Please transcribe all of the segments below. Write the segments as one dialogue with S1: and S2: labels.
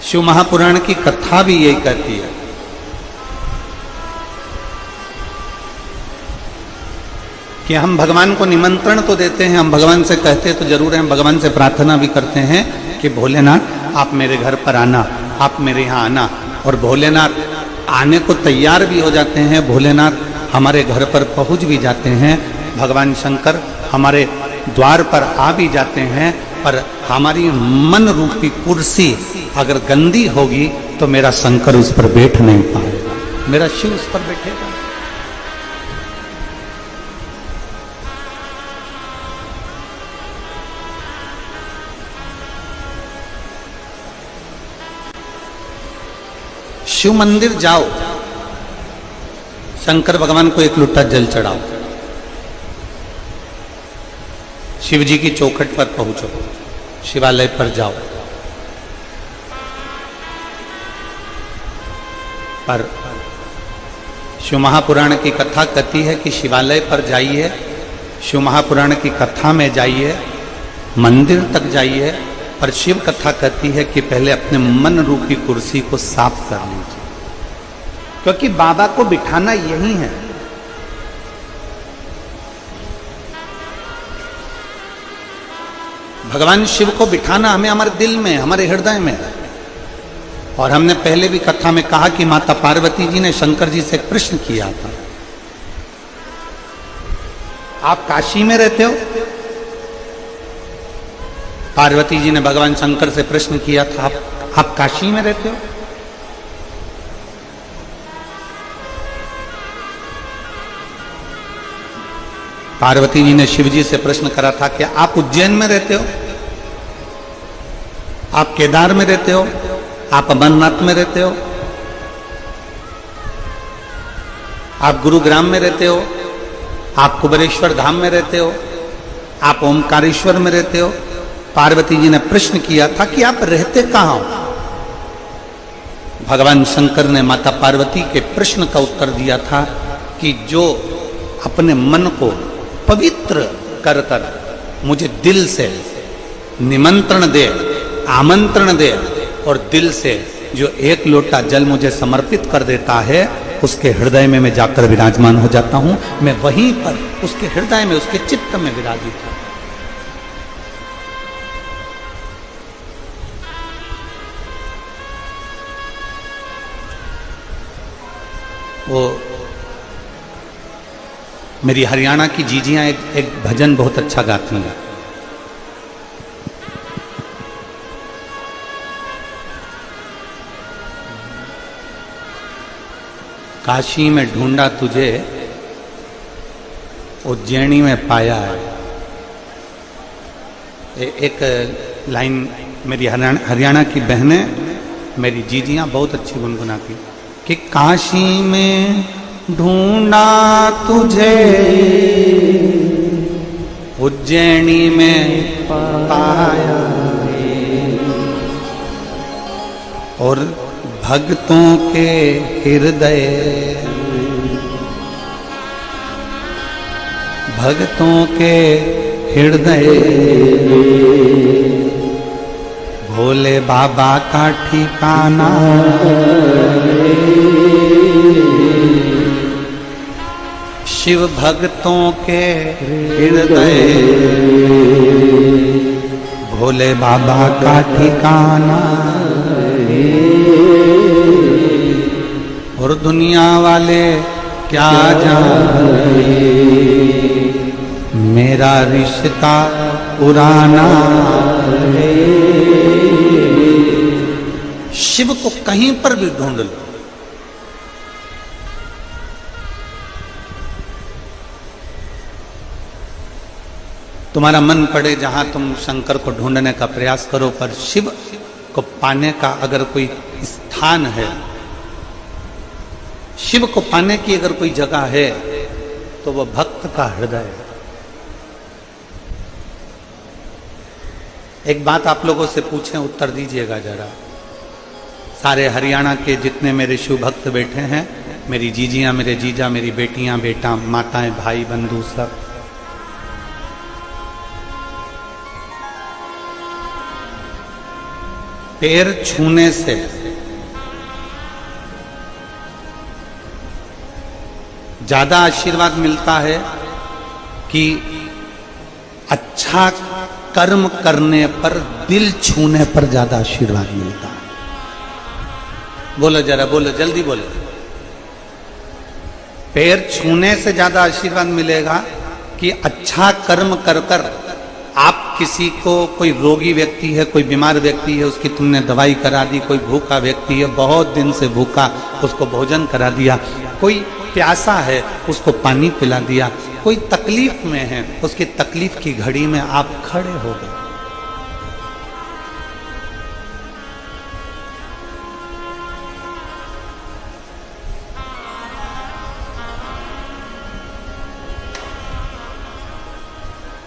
S1: शिव महापुराण की कथा भी यही कहती है कि हम भगवान को निमंत्रण तो देते हैं, हम भगवान से कहते तो जरूर हैं, हम भगवान से प्रार्थना भी करते हैं कि भोलेनाथ आप मेरे घर पर आना, आप मेरे यहाँ आना। और भोलेनाथ आने को तैयार भी हो जाते हैं, भोलेनाथ हमारे घर पर पहुंच भी जाते हैं, भगवान शंकर हमारे द्वार पर आ भी जाते हैं। पर हमारी मन रूपी कुर्सी अगर गंदी होगी तो मेरा शंकर उस पर बैठ नहीं पाएगा, मेरा शिव उस पर बैठेगा। शिव मंदिर जाओ, शंकर भगवान को एक लोटा जल चढ़ाओ, शिव जी की चौखट पर पहुंचो, शिवालय पर जाओ। पर शिव महापुराण की कथा कहती है कि शिवालय पर जाइए, शिव महापुराण की कथा में जाइए, मंदिर तक जाइए, पर शिव कथा कहती है कि पहले अपने मन रूपी कुर्सी को साफ कर लीजिए, क्योंकि बाबा को बिठाना यही है। भगवान शिव को बिठाना हमें हमारे दिल में, हमारे हृदय में। और हमने पहले भी कथा में कहा कि माता पार्वती जी ने शंकर जी से प्रश्न किया था, आप काशी में रहते हो? पार्वती जी ने भगवान शंकर से प्रश्न किया था, आप काशी में रहते हो? पार्वती जी ने शिव जी से प्रश्न करा था कि आप उज्जैन में रहते हो, आप केदार में रहते हो, आप अमरनाथ में रहते हो, आप गुरुग्राम में रहते हो, आप कुबेरेश्वर धाम में रहते हो, आप ओमकारेश्वर में रहते हो? पार्वती जी ने प्रश्न किया था कि आप रहते कहां हो? भगवान शंकर ने माता पार्वती के प्रश्न का उत्तर दिया था कि जो अपने मन को पवित्र कर कर मुझे दिल से निमंत्रण दे, आमंत्रण दे, और दिल से जो एक लोटा जल मुझे समर्पित कर देता है, उसके हृदय में मैं जाकर विराजमान हो जाता हूं। मैं वहीं पर उसके हृदय में, उसके चित्त में विराजित हूं। वो मेरी हरियाणा की जीजियां एक भजन बहुत अच्छा गाती हैं। काशी में ढूंढा तुझे, उज्जैनी में पाया है। एक लाइन मेरी हरियाणा की बहनें, मेरी जीजियां बहुत अच्छी गुनगुनाती कि काशी में ढूंढा तुझे, उज्जैनी में पाया, और भक्तों के हृदय, भक्तों के हृदय भोले बाबा का ठिकाना। शिव भक्तों के हृदय भोले बाबा का ठिकाना। और दुनिया वाले क्या जाने मेरा रिश्ता पुराना। शिव को कहीं पर भी ढूंढ लो, तुम्हारा मन पड़े जहां तुम शंकर को ढूंढने का प्रयास करो, पर शिव को पाने का अगर कोई स्थान है, शिव को पाने की अगर कोई जगह है, तो वह भक्त का हृदय है। एक बात आप लोगों से पूछें, उत्तर दीजिएगा जरा। सारे हरियाणा के जितने मेरे शिव भक्त बैठे हैं, मेरी जीजियां, मेरे जीजा, मेरी बेटियां, बेटा, माताएं, भाई, बंधु, सब, पैर छूने से ज्यादा आशीर्वाद मिलता है कि अच्छा कर्म करने पर, दिल छूने पर ज्यादा आशीर्वाद मिलता है? बोलो जरा, बोलो जल्दी बोलो। पैर छूने से ज्यादा आशीर्वाद मिलेगा कि अच्छा कर्म कर कर आप किसी को, कोई रोगी व्यक्ति है, कोई बीमार व्यक्ति है, उसकी तुमने दवाई करा दी, कोई भूखा व्यक्ति है, बहुत दिन से भूखा, उसको भोजन करा दिया, कोई प्यासा है, उसको पानी पिला दिया, कोई तकलीफ में है, उसकी तकलीफ की घड़ी में आप खड़े हो गए।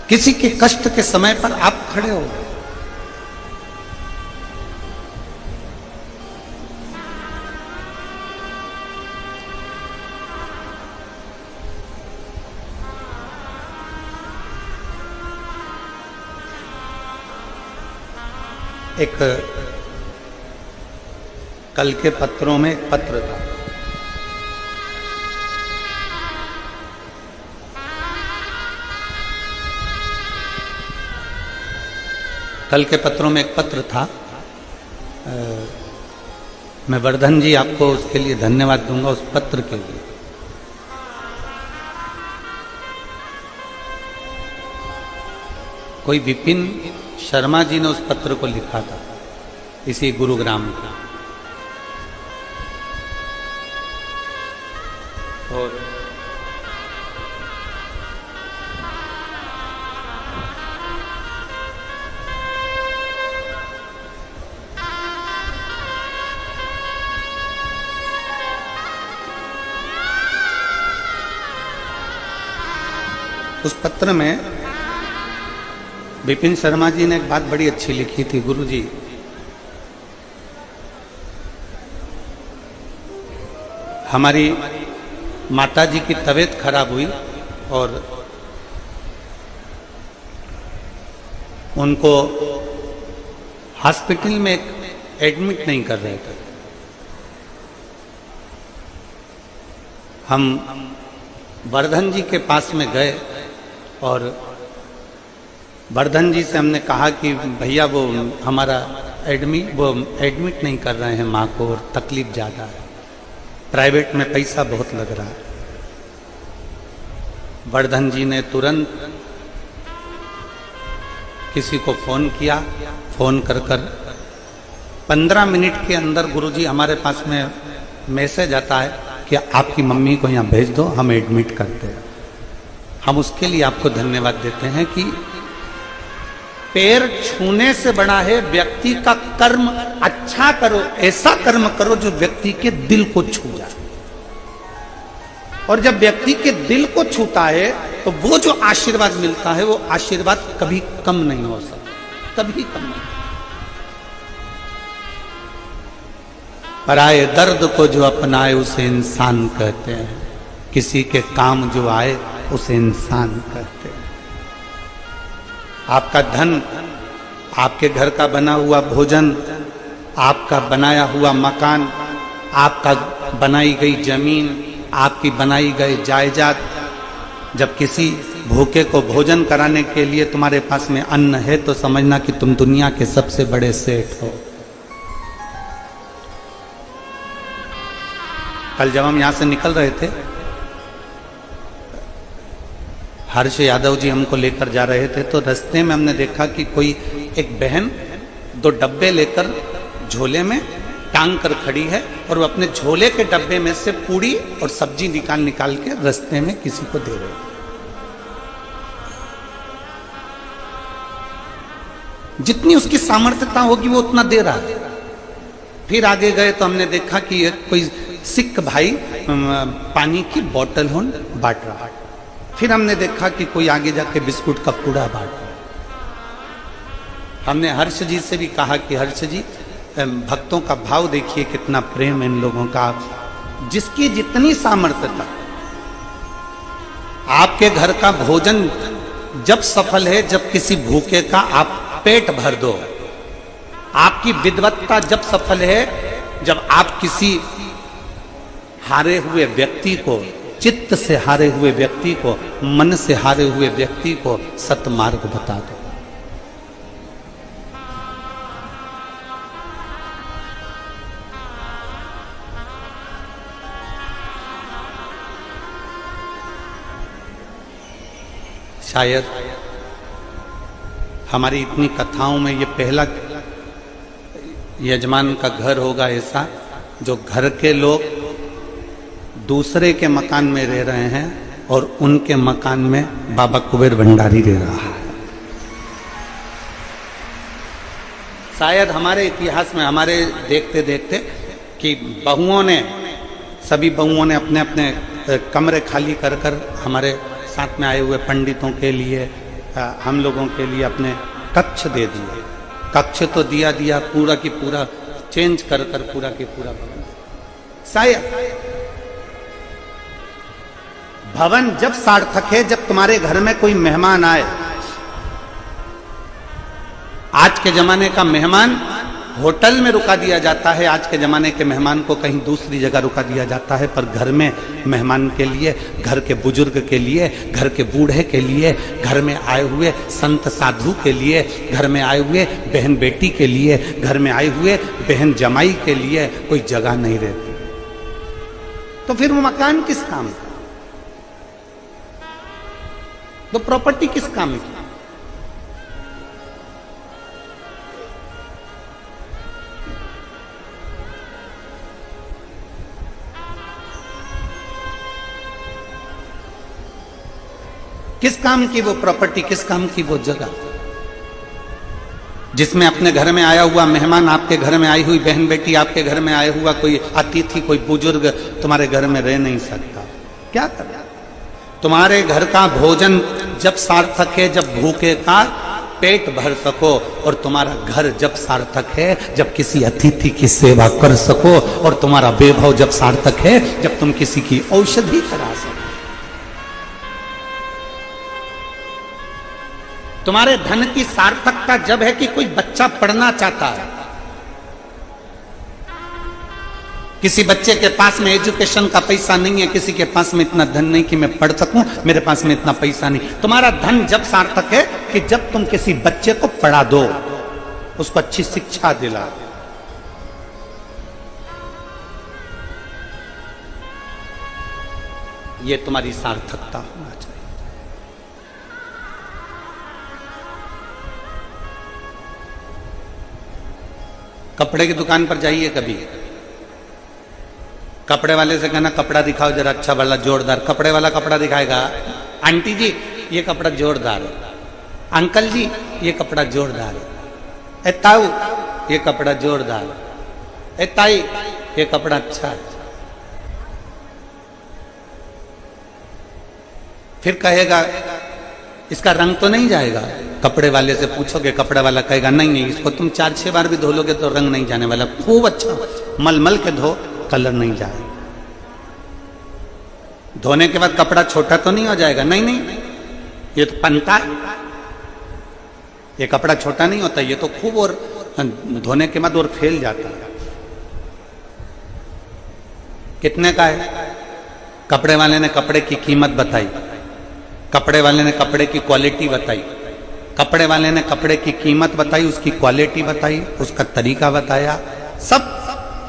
S1: किसी के कष्ट के समय पर आप खड़े हो गए। एक कल के पत्रों में एक पत्र था, कल के पत्रों में एक पत्र था। मैं वर्धन जी आपको उसके लिए धन्यवाद दूंगा, उस पत्र के लिए। कोई विपिन शर्मा जी ने उस पत्र को लिखा था, इसी गुरुग्राम का। और उस पत्र में विपिन शर्मा जी ने एक बात बड़ी अच्छी लिखी थी। गुरु जी, हमारी माता जी की तबीयत खराब हुई और उनको हॉस्पिटल में एडमिट नहीं कर रहे थे। हम वर्धन जी के पास में गए और वर्धन जी से हमने कहा कि भैया वो हमारा एडमिट नहीं कर रहे हैं माँ को और तकलीफ ज़्यादा है, प्राइवेट में पैसा बहुत लग रहा है। वर्धन जी ने तुरंत किसी को फ़ोन किया, फ़ोन कर 15 मिनट के अंदर गुरुजी हमारे पास में मैसेज आता है कि आपकी मम्मी को यहाँ भेज दो, हम एडमिट करते हैं। हम उसके लिए आपको धन्यवाद देते हैं कि पैर छूने से बड़ा है व्यक्ति का कर्म। अच्छा करो, ऐसा कर्म करो जो व्यक्ति के दिल को छू जाए। और जब व्यक्ति के दिल को छूता है तो वो जो आशीर्वाद मिलता है वो आशीर्वाद कभी कम नहीं हो सकता, कभी कम नहीं। पराये दर्द को जो अपनाए उसे इंसान कहते हैं, किसी के काम जो आए उसे इंसान कहते हैं। आपका धन, आपके घर का बना हुआ भोजन, आपका बनाया हुआ मकान, आपका बनाई गई जमीन, आपकी बनाई गई जायदाद, जब किसी भूखे को भोजन कराने के लिए तुम्हारे पास में अन्न है तो समझना कि तुम दुनिया के सबसे बड़े सेठ हो। कल जब हम यहां से निकल रहे थे, हर्ष यादव जी हमको लेकर जा रहे थे, तो रास्ते में हमने देखा कि कोई एक बहन 2 डब्बे लेकर झोले में टांग कर खड़ी है और वो अपने झोले के डब्बे में से पूड़ी और सब्जी निकाल के रास्ते में किसी को दे रहे। जितनी उसकी सामर्थ्यता होगी वो उतना दे रहा है। फिर आगे गए तो हमने देखा कि कोई सिख भाई पानी की बोतल बांट रहा है। फिर हमने देखा कि कोई आगे जाके बिस्कुट का कूड़ा बांट रहा है। हमने हर्ष जी से भी कहा कि हर्ष जी, भक्तों का भाव देखिए, कितना प्रेम इन लोगों का। जिसकी जितनी सामर्थ्यता, आपके घर का भोजन जब सफल है जब किसी भूखे का आप पेट भर दो, आपकी विद्वत्ता जब सफल है जब आप किसी हारे हुए व्यक्ति को, चित्त से हारे हुए व्यक्ति को, मन से हारे हुए व्यक्ति को सतमार्ग बता दो। शायद हमारी इतनी कथाओं में ये पहला यजमान का घर होगा ऐसा जो घर के लोग दूसरे के मकान में रह रहे हैं और उनके मकान में बाबा कुबेर भंडारी रह रहा है। शायद हमारे इतिहास में हमारे देखते देखते कि सभी बहुओं ने अपने अपने कमरे खाली कर कर हमारे साथ में आए हुए पंडितों के लिए, हम लोगों के लिए अपने कक्ष दे दिए। कक्ष तो दिया पूरा की पूरा चेंज कर कर पूरा की पूरा भवन। शायद भवन जब सार्थक है जब तुम्हारे घर में कोई मेहमान आए। आज के जमाने का मेहमान होटल में रुका दिया जाता है, आज के जमाने के मेहमान को कहीं दूसरी जगह रुका दिया जाता है, पर घर में मेहमान के लिए, घर के बुजुर्ग के लिए, घर के बूढ़े के लिए, घर में आए हुए संत साधु के लिए, घर में आए हुए बहन बेटी के लिए, घर में आए हुए बहन जमाई के लिए कोई जगह नहीं रहती। तो फिर वो मकान किस काम का? तो प्रॉपर्टी किस काम की? किस काम की वो प्रॉपर्टी, किस काम की वो जगह जिसमें अपने घर में आया हुआ मेहमान, आपके घर में आई हुई बहन बेटी, आपके घर में आया हुआ कोई अतिथि, कोई बुजुर्ग तुम्हारे घर में रह नहीं सकता। क्या कर? तुम्हारे घर का भोजन जब सार्थक है जब भूखे का पेट भर सको, और तुम्हारा घर जब सार्थक है जब किसी अतिथि की सेवा कर सको, और तुम्हारा वैभव जब सार्थक है जब तुम किसी की औषधि करा सको। तुम्हारे धन की सार्थकता जब है कि कोई बच्चा पढ़ना चाहता है। किसी बच्चे के पास में एजुकेशन का पैसा नहीं है, किसी के पास में इतना धन नहीं कि मैं पढ़ सकूं, मेरे पास में इतना पैसा नहीं। तुम्हारा धन जब सार्थक है कि जब तुम किसी बच्चे को पढ़ा दो, उसको अच्छी शिक्षा दिला। ये तुम्हारी सार्थकता होना चाहिए। कपड़े की दुकान पर जाइए कभी, कपड़े वाले से कहना कपड़ा दिखाओ जरा अच्छा वाला जोरदार। कपड़े वाला कपड़ा दिखाएगा, आंटी जी ये कपड़ा जोरदार है, अंकल जी ये कपड़ा जोरदार है, ए ताऊ ये कपड़ा जोरदार है, ए ताई ये कपड़ा अच्छा है। फिर कहेगा इसका रंग तो नहीं जाएगा। कपड़े वाले से पूछोगे, कपड़े वाला कहेगा नहीं नहीं, इसको तुम 4-6 बार भी धो लोगे तो रंग नहीं जाने वाला, खूब अच्छा मलमल के धो, कलर नहीं जाएगा। धोने के बाद कपड़ा छोटा तो नहीं हो जाएगा, नहीं नहीं, ये तो पनता है, ये कपड़ा छोटा नहीं होता, ये तो खूब और धोने के बाद और फैल जाता है। कितने का है? कपड़े वाले ने कपड़े की कीमत बताई, कपड़े वाले ने कपड़े की क्वालिटी बताई, कपड़े वाले ने कपड़े की कीमत बताई, उसकी क्वालिटी बताई, उसका तरीका बताया, सब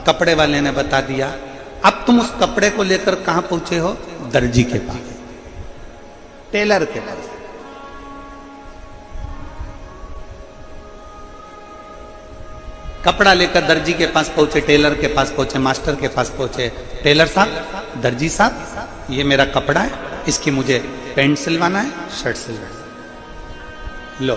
S1: कपड़े वाले ने बता दिया। अब तुम उस कपड़े को लेकर कहां पहुंचे हो? दर्जी के पास, टेलर के पास। कपड़ा लेकर दर्जी के पास पहुंचे, टेलर के पास पहुंचे, मास्टर के पास पहुंचे। टेलर साहब, दर्जी साहब, ये मेरा कपड़ा है, इसकी मुझे पैंट सिलवाना है, शर्ट सिलवाना है, लो।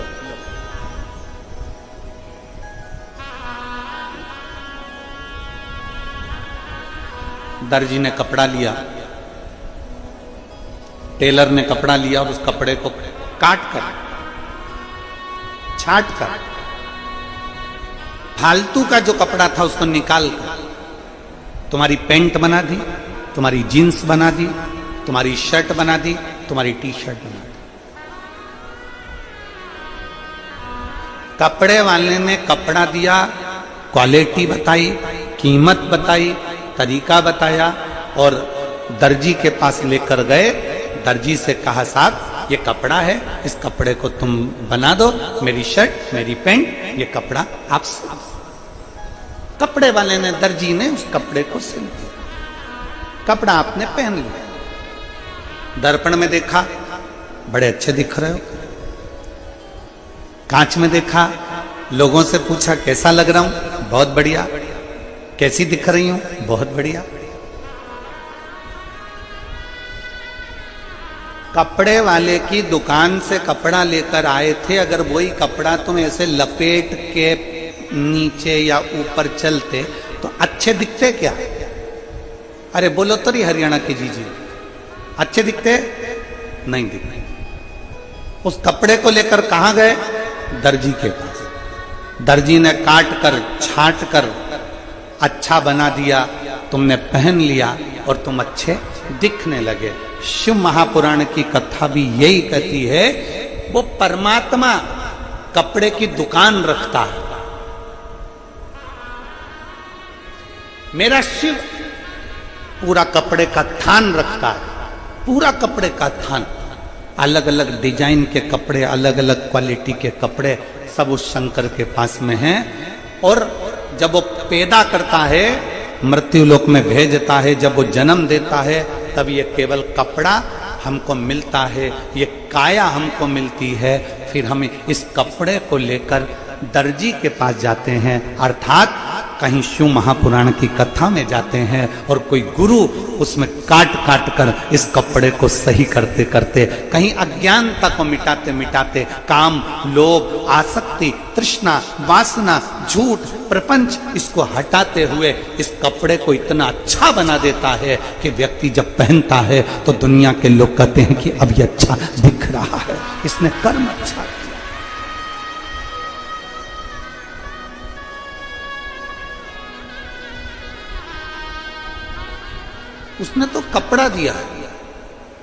S1: दर्जी ने कपड़ा लिया, टेलर ने कपड़ा लिया और उस कपड़े को काट कर, छाट कर, फालतू का जो कपड़ा था उसको निकाल कर तुम्हारी पैंट बना दी, तुम्हारी जीन्स बना दी, तुम्हारी शर्ट बना दी, तुम्हारी टी शर्ट बना दी। कपड़े वाले ने कपड़ा दिया, क्वालिटी बताई, कीमत बताई, तरीका बताया और दर्जी के पास लेकर गए। दर्जी से कहा साहब ये कपड़ा है, इस कपड़े को तुम बना दो, मेरी शर्ट मेरी पैंट, ये कपड़ा आप सिल। कपड़े वाले ने, दर्जी ने उस कपड़े को सिल दिया, कपड़ा आपने पहन लिया। दर्पण में देखा, बड़े अच्छे दिख रहे हो। कांच में देखा, लोगों से पूछा कैसा लग रहा हूं, बहुत बढ़िया। कैसी दिख रही हूं, बहुत बढ़िया। कपड़े वाले की दुकान से कपड़ा लेकर आए थे, अगर वही कपड़ा तुम ऐसे लपेट के नीचे या ऊपर चलते तो अच्छे दिखते क्या? अरे बोलो तो हरियाणा की जीजी, अच्छे दिखते? नहीं दिखते। उस कपड़े को लेकर कहां गए? दर्जी के पास। दर्जी ने काट कर छांट कर अच्छा बना दिया, तुमने पहन लिया और तुम अच्छे दिखने लगे। शिव महापुराण की कथा भी यही कहती है, वो परमात्मा कपड़े की दुकान रखता है। मेरा शिव पूरा कपड़े का थान रखता है, पूरा कपड़े का थान। अलग अलग डिजाइन के कपड़े, अलग अलग क्वालिटी के कपड़े सब उस शंकर के पास में हैं। और जब वो पैदा करता है, मृत्यु लोक में भेजता है, जब वो जन्म देता है, तब ये केवल कपड़ा हमको मिलता है, ये काया हमको मिलती है। फिर हम इस कपड़े को लेकर दर्जी के पास जाते हैं, अर्थात कहीं शिव महापुराण की कथा में जाते हैं और कोई गुरु उसमें काट काट कर इस कपड़े को सही करते करते, कहीं अज्ञानता को मिटाते मिटाते, काम, लोभ, आसक्ति, तृष्णा, वासना, झूठ, प्रपंच, इसको हटाते हुए इस कपड़े को इतना अच्छा बना देता है कि व्यक्ति जब पहनता है तो दुनिया के लोग कहते हैं कि अब ये अच्छा दिख रहा है, इसने कर्म अच्छा किया। उसने तो कपड़ा दिया है,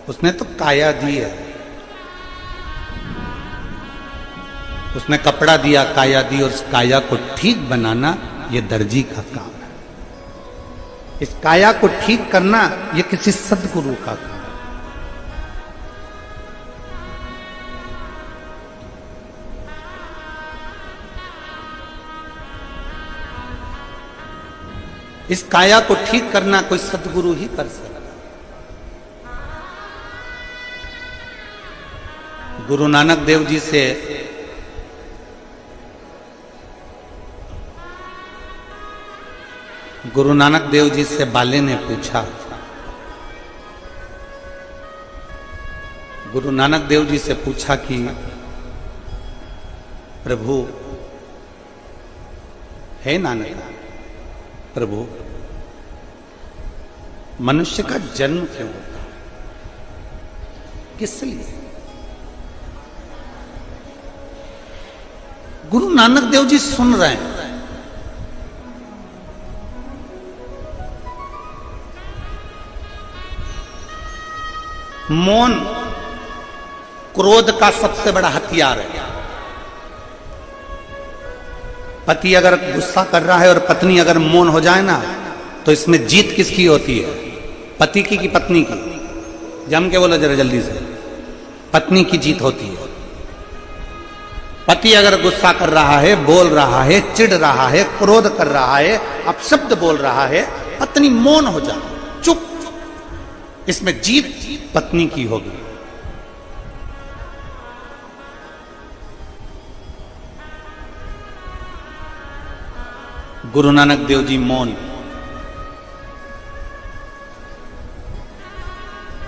S1: उसने तो काया दी है। उसने कपड़ा दिया, काया दी, और उस काया को ठीक बनाना ये दर्जी का काम है। इस काया को ठीक करना ये किसी सद्गुरु का काम है। इस काया को ठीक करना कोई सद्गुरु ही कर सकता। गुरु नानक देव जी से गुरु नानक देव जी से बाले ने पूछा, गुरु नानक देव जी से पूछा कि प्रभु, है नानक प्रभु, मनुष्य का जन्म क्यों होता है, किस लिए? गुरु नानक देव जी सुन रहे हैं। मौन क्रोध का सबसे बड़ा हथियार है। पति अगर गुस्सा कर रहा है और पत्नी अगर मौन हो जाए ना, तो इसमें जीत किसकी होती है? पति की कि पत्नी की? जम के बोलो जरा जल्दी से। पत्नी की जीत होती है। पति अगर गुस्सा कर रहा है, बोल रहा है, चिढ़ रहा है, क्रोध कर रहा है, अपशब्द बोल रहा है, पत्नी मौन हो जाए, चुप, इसमें जीत पत्नी की होगी। गुरु नानक देव जी मौन।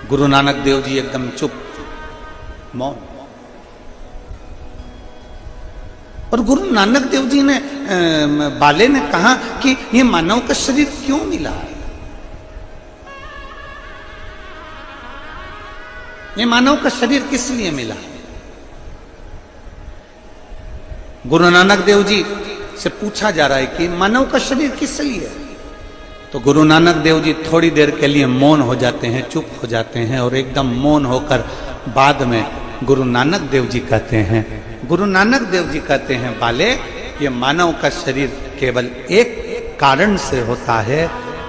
S1: गुरु नानक देव जी एकदम चुप, मौन। और गुरु नानक देव जी ने बाले ने कहा कि ये मानव का शरीर क्यों मिला है, ये मानव का शरीर किस लिए मिला है? गुरु नानक देव जी से पूछा जा रहा है कि मानव का शरीर किस लिए है? तो गुरु नानक देव जी थोड़ी देर के लिए मौन हो जाते हैं, चुप हो जाते हैं और एकदम मौन होकर बाद में गुरु नानक देव जी कहते हैं, गुरु नानक देव जी कहते हैं बाले, ये मानव का शरीर केवल एक कारण से होता है,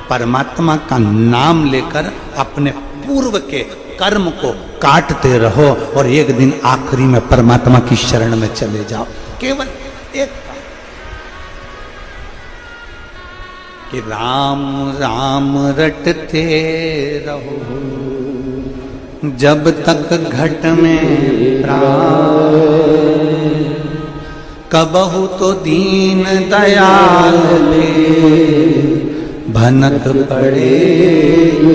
S1: परमात्मा का नाम लेकर अपने पूर्व के कर्म को काटते रहो और एक दिन आखिरी में परमात्मा की शरण में चले जाओ। केवल एक कि राम राम रटते रहो जब तक घट में प्राण, कबहु तो दीन दयाल भनक पड़ेगा।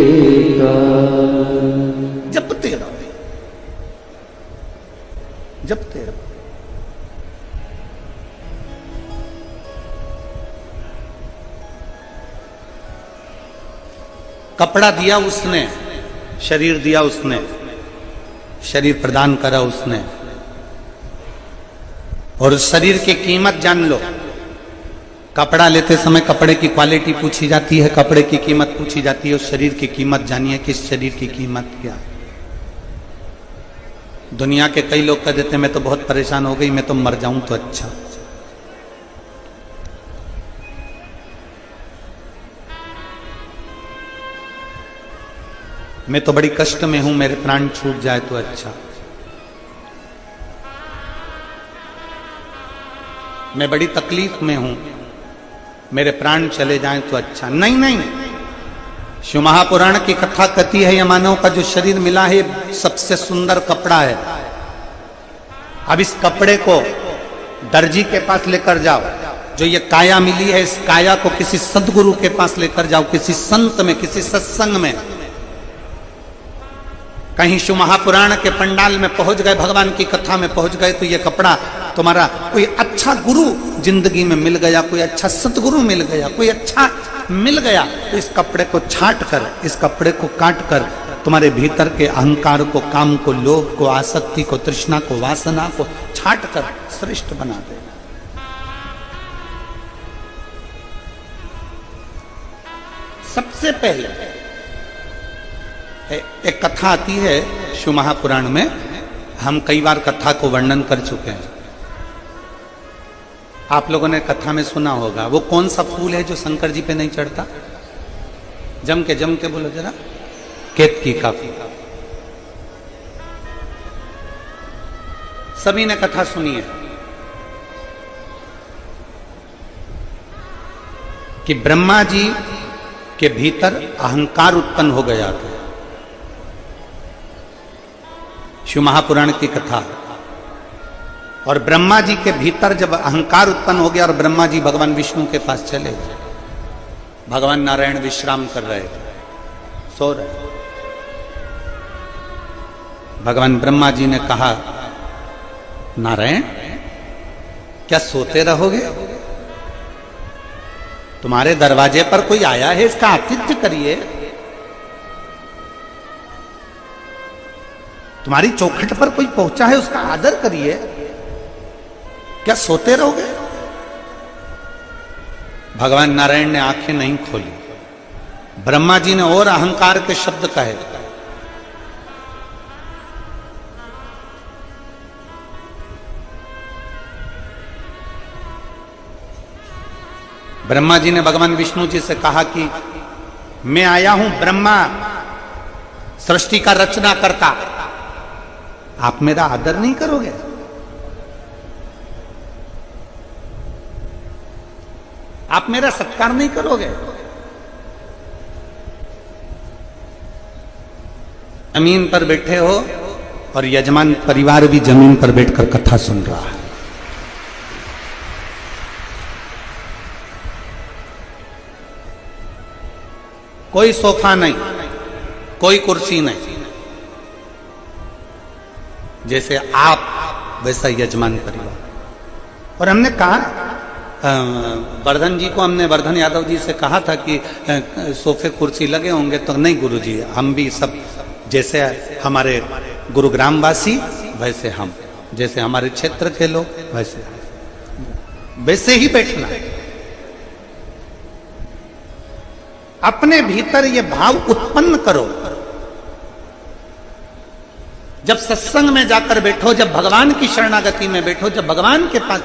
S1: जपते रहो, जपते रहो। कपड़ा दिया उसने, शरीर दिया उसने, शरीर प्रदान करा उसने, और उस शरीर की कीमत जान लो। कपड़ा लेते समय कपड़े की क्वालिटी पूछी जाती है, कपड़े की कीमत पूछी जाती है, उस शरीर की कीमत जानिए कि इस शरीर की कीमत क्या। दुनिया के कई लोग कह देते हैं मैं तो बहुत परेशान हो गई, मैं तो मर जाऊं तो अच्छा। मैं तो बड़ी कष्ट में हूं, मेरे प्राण छूट जाए तो अच्छा। मैं बड़ी तकलीफ में हूं, मेरे प्राण चले जाएं तो अच्छा। नहीं नहीं, शिव महापुराण की कथा कहती है, यह मानव का जो शरीर मिला है सबसे सुंदर कपड़ा है। अब इस कपड़े को दर्जी के पास लेकर जाओ, जो ये काया मिली है इस काया को किसी सदगुरु के पास लेकर जाओ, किसी संत में, किसी सत्संग में। कहीं शिव महापुराण के पंडाल में पहुंच गए, भगवान की कथा में पहुंच गए, तो ये कपड़ा तुम्हारा कोई अच्छा गुरु जिंदगी में मिल गया, कोई अच्छा सतगुरु मिल गया, कोई अच्छा मिल गया, तो इस कपड़े को छाट कर, इस कपड़े को काट कर तुम्हारे भीतर के अहंकार को, काम को, लोभ को, आसक्ति को, तृष्णा को, वासना को छाट कर श्रेष्ठ बना देगा। सबसे पहले एक कथा आती है शिव महापुराण में, हम कई बार कथा को वर्णन कर चुके हैं, आप लोगों ने कथा में सुना होगा। वो कौन सा फूल है जो शंकर जी पे नहीं चढ़ता? जम के बोलो जरा। केतकी का फूल। सभी ने कथा सुनी है कि ब्रह्मा जी के भीतर अहंकार उत्पन्न हो गया था। शिव महापुराण की कथा। और ब्रह्मा जी के भीतर जब अहंकार उत्पन्न हो गया और ब्रह्मा जी भगवान विष्णु के पास चले गए, भगवान नारायण विश्राम कर रहे थे, सो रहे। भगवान ब्रह्मा जी ने कहा, नारायण क्या सोते रहोगे? तुम्हारे दरवाजे पर कोई आया है, इसका आतिथ्य करिए। तुम्हारी चौखट पर कोई पहुंचा है, उसका आदर करिए। क्या सोते रहोगे? भगवान नारायण ने आंखें नहीं खोली। ब्रह्मा जी ने और अहंकार के शब्द कहे। ब्रह्मा जी ने भगवान विष्णु जी से कहा कि मैं आया हूं ब्रह्मा, सृष्टि का रचना करता, आप मेरा आदर नहीं करोगे? आप मेरा सत्कार नहीं करोगे? जमीन पर बैठे हो और यजमान परिवार भी जमीन पर बैठकर कथा सुन रहा है। कोई सोफा नहीं, कोई कुर्सी नहीं, जैसे आप वैसा यजमान परिवार। और हमने कहा, वर्धन जी को हमने, वर्धन यादव जी से कहा था कि सोफे कुर्सी लगे होंगे, तो नहीं गुरुजी, हम भी सब जैसे हमारे गुरुग्रामवासी वैसे हम, जैसे हमारे क्षेत्र के लोग वैसे ही बैठना। अपने भीतर ये भाव उत्पन्न करो। जब सत्संग में जाकर बैठो, जब भगवान की शरणागति में बैठो, जब भगवान के पास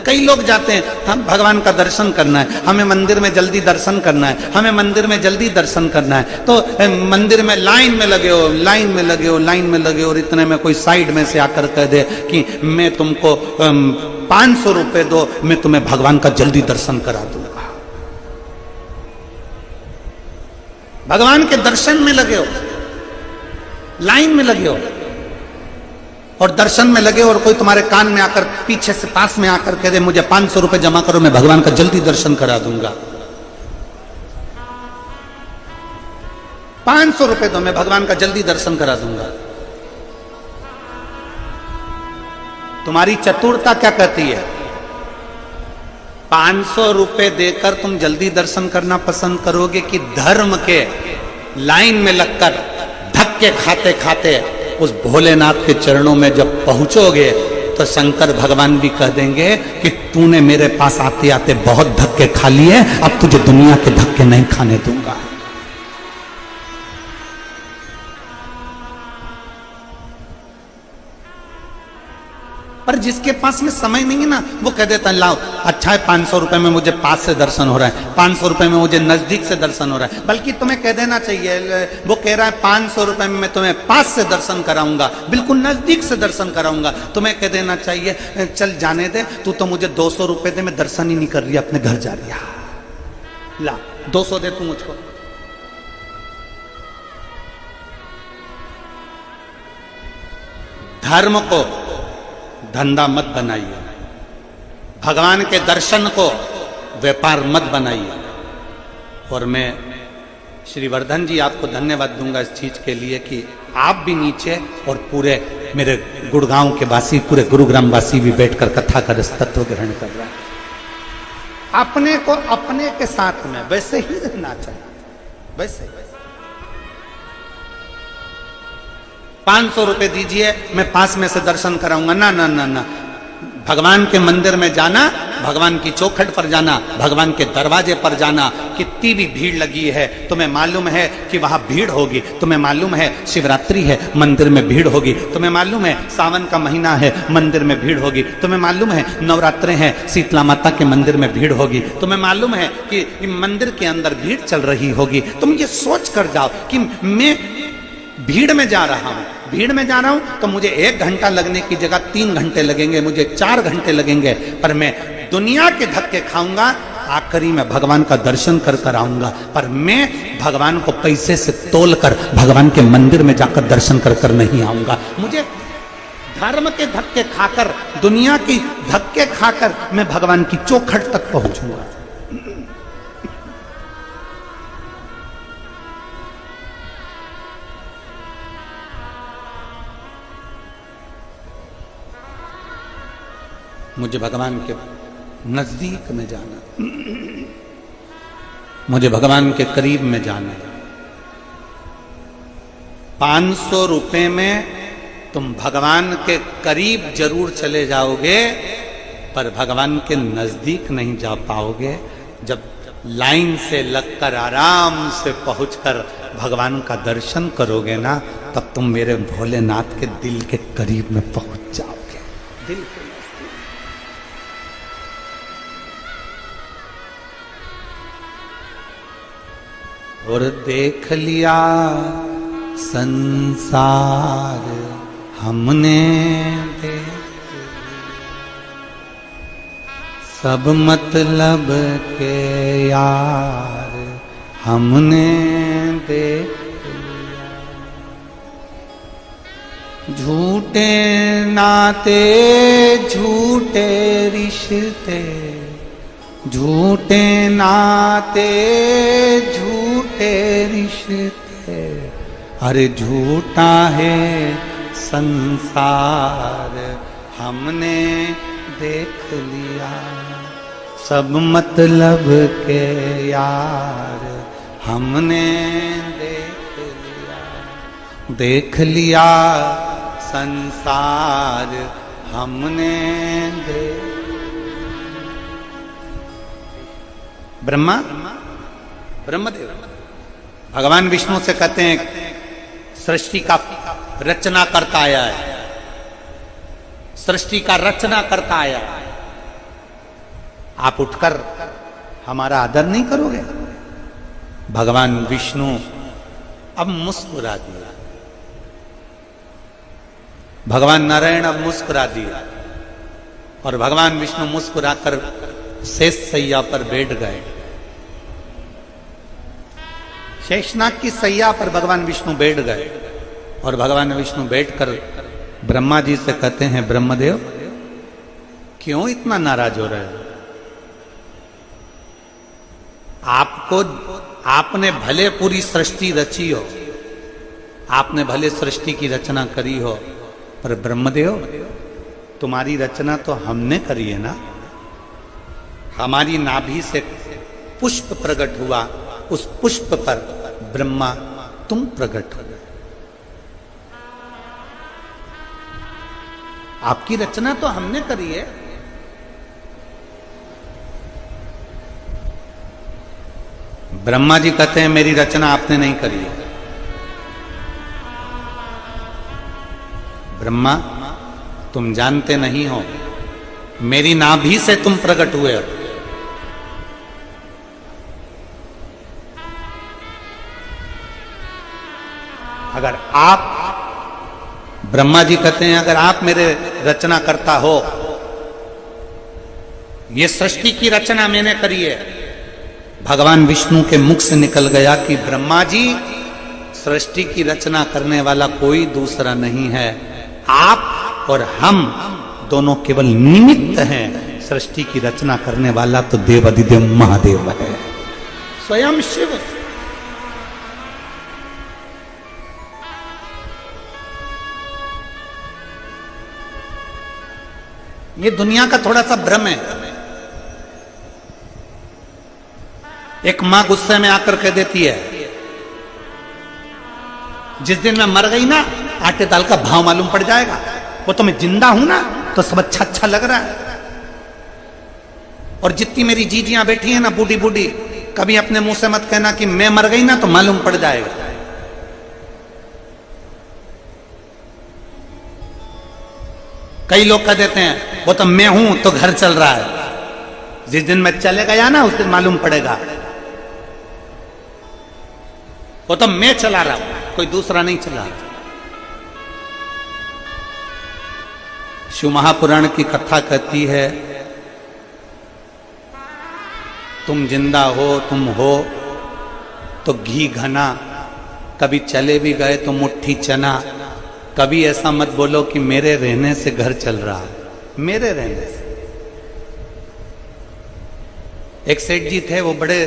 S1: कई लोग जाते हैं, हम भगवान का दर्शन करना है, हमें मंदिर में जल्दी दर्शन करना है, हमें मंदिर में जल्दी दर्शन करना है, तो मंदिर में लाइन में लगे हो, लाइन में लगे हो, लाइन में लगे हो, और इतने में कोई साइड में से आकर कह दे कि मैं तुमको 500 रुपए दो, मैं तुम्हें भगवान का जल्दी दर्शन करा दूंगा। भगवान के दर्शन में लगे हो, लाइन में लगे हो, और दर्शन में लगे, और कोई तुम्हारे कान में आकर पीछे से पास में आकर कह दे मुझे 500 रुपए जमा करो, मैं भगवान का जल्दी दर्शन करा दूंगा। 500 रुपए दो, मैं भगवान का जल्दी दर्शन करा दूंगा। तुम्हारी चतुरता क्या कहती है? 500 रुपए देकर तुम जल्दी दर्शन करना पसंद करोगे कि धर्म के लाइन में लगकर धक्के खाते खाते उस भोलेनाथ के चरणों में जब पहुंचोगे तो शंकर भगवान भी कह देंगे कि तूने मेरे पास आते आते बहुत धक्के खा लिए, अब तुझे दुनिया के धक्के नहीं खाने दूंगा। पर जिसके पास में समय नहीं है ना, वो कह देता है लाओ अच्छा है 500 रुपए में मुझे पास से दर्शन हो रहा है, 500 रुपए में मुझे नजदीक से दर्शन हो रहा है। बल्कि तुम्हें कह देना चाहिए, वो कह रहा है 500 रुपए में मैं तुम्हें पास से दर्शन कराऊंगा, बिल्कुल नजदीक से दर्शन कराऊंगा। तुम्हें कह देना चाहिए चल जाने दे, तू तो मुझे 200 रुपए दे, मैं दर्शन ही नहीं कर रही, अपने घर जा रही है, ला 200 दे तू मुझको। धर्म को धंधा मत बनाइए, भगवान के दर्शन को व्यापार मत बनाइए। और मैं श्री वर्धन जी आपको धन्यवाद दूंगा इस चीज के लिए कि आप भी नीचे और पूरे मेरे गुड़गांव के वासी, पूरे गुरुग्राम वासी भी बैठकर कथा का तत्व ग्रहण कर रहा है। अपने को अपने के साथ में वैसे ही रहना चाहिए, वैसे 500 रुपए दीजिए मैं पास में से दर्शन कराऊंगा, ना ना ना ना। भगवान के मंदिर में जाना, भगवान की चौखट पर जाना, भगवान के दरवाजे पर जाना, कितनी भी भीड़ लगी है तुम्हें मालूम है कि वहां भीड़ होगी, तुम्हें मालूम है शिवरात्रि है मंदिर में भीड़ होगी, तुम्हें मालूम है सावन का महीना है मंदिर में भीड़ होगी, तुम्हें मालूम है नवरात्रे हैं शीतला माता के मंदिर में भीड़ होगी, तुम्हें मालूम है कि मंदिर के अंदर भीड़ चल रही होगी। तुम ये सोच कर जाओ कि मैं भीड़ में जा रहा हूं, भीड़ में जा रहा हूं तो मुझे 1 घंटा लगने की जगह 3 घंटे लगेंगे, मुझे 4 घंटे लगेंगे, पर मैं दुनिया के धक्के खाऊंगा, आखिरी में भगवान का दर्शन कर कर आऊंगा। पर मैं भगवान को पैसे से तोल कर भगवान के मंदिर में जाकर दर्शन कर कर नहीं आऊंगा। मुझे धर्म के धक्के खाकर, दुनिया की धक्के खाकर मैं भगवान की चौखट तक पहुंचूंगा। मुझे भगवान के नजदीक में जाना, मुझे भगवान के करीब में जाना। 500 रुपए में तुम भगवान के करीब जरूर चले जाओगे, पर भगवान के नजदीक नहीं जा पाओगे। जब लाइन से लगकर आराम से पहुंचकर भगवान का दर्शन करोगे ना, तब तुम मेरे भोलेनाथ के दिल के करीब में पहुंच जाओगे, दिल के। और देख लिया संसार हमने, देख सब मतलब के यार हमने देख लिया। झूठे नाते झूठे रिश्ते, झूठे नाते झूठे रिश्ते, अरे झूठा है संसार हमने देख लिया। सब मतलब के यार हमने देख लिया, देख लिया संसार हमने देख। ब्रह्मा, ब्रह्मदेव भगवान विष्णु से कहते हैं सृष्टि का रचना करता आया है, सृष्टि का रचना करता आया है। आप उठकर हमारा आदर नहीं करोगे? भगवान विष्णु अब मुस्कुरा दिया, भगवान नारायण अब मुस्कुरा दिया और भगवान विष्णु मुस्कुराकर शेष सैया पर बैठ गए। शेषनाग की सैया पर भगवान विष्णु बैठ गए और भगवान विष्णु बैठकर ब्रह्मा जी से कहते हैं, ब्रह्मदेव क्यों इतना नाराज हो रहे हो? आपने भले पूरी सृष्टि रची हो, आपने भले सृष्टि की रचना करी हो, पर ब्रह्मदेव तुम्हारी रचना तो हमने करी है ना। हमारी नाभि से पुष्प प्रकट हुआ, उस पुष्प पर ब्रह्मा तुम प्रकट हो। आपकी रचना तो हमने करी है। ब्रह्मा जी कहते हैं, मेरी रचना आपने नहीं करी है। ब्रह्मा तुम जानते नहीं हो, मेरी नाभि से तुम प्रकट हुए हो। अगर आप, ब्रह्मा जी कहते हैं, अगर आप मेरे रचना करता हो, ये सृष्टि की रचना मैंने करी है। भगवान विष्णु के मुख से निकल गया कि ब्रह्मा जी सृष्टि की रचना करने वाला कोई दूसरा नहीं है, आप और हम दोनों केवल निमित्त हैं। सृष्टि की रचना करने वाला तो देवाधिदेव महादेव है, स्वयं शिव। ये दुनिया का थोड़ा सा भ्रम है। एक मां गुस्से में आकर कह देती है, जिस दिन मैं मर गई ना, आटे दाल का भाव मालूम पड़ जाएगा। वो तो मैं जिंदा हूं ना, तो सब अच्छा अच्छा लग रहा है। और जितनी मेरी जीजियां बैठी हैं ना, बूढ़ी बूढ़ी, कभी अपने मुंह से मत कहना कि मैं मर गई ना, तो मालूम पड़ जाएगा। कई लोग कह देते हैं, वो तो मैं हूं तो घर चल रहा है। जिस दिन मैं चले गया ना, उस दिन मालूम पड़ेगा। वो तो मैं चला रहा हूं, कोई दूसरा नहीं चला रहा। शिव महापुराण की कथा कहती है, तुम जिंदा हो, तुम हो तो घी घना, कभी चले भी गए तो मुट्ठी चना। कभी ऐसा मत बोलो कि मेरे रहने से घर चल रहा है, मेरे रहने से। एक सेठ जी थे, वो बड़े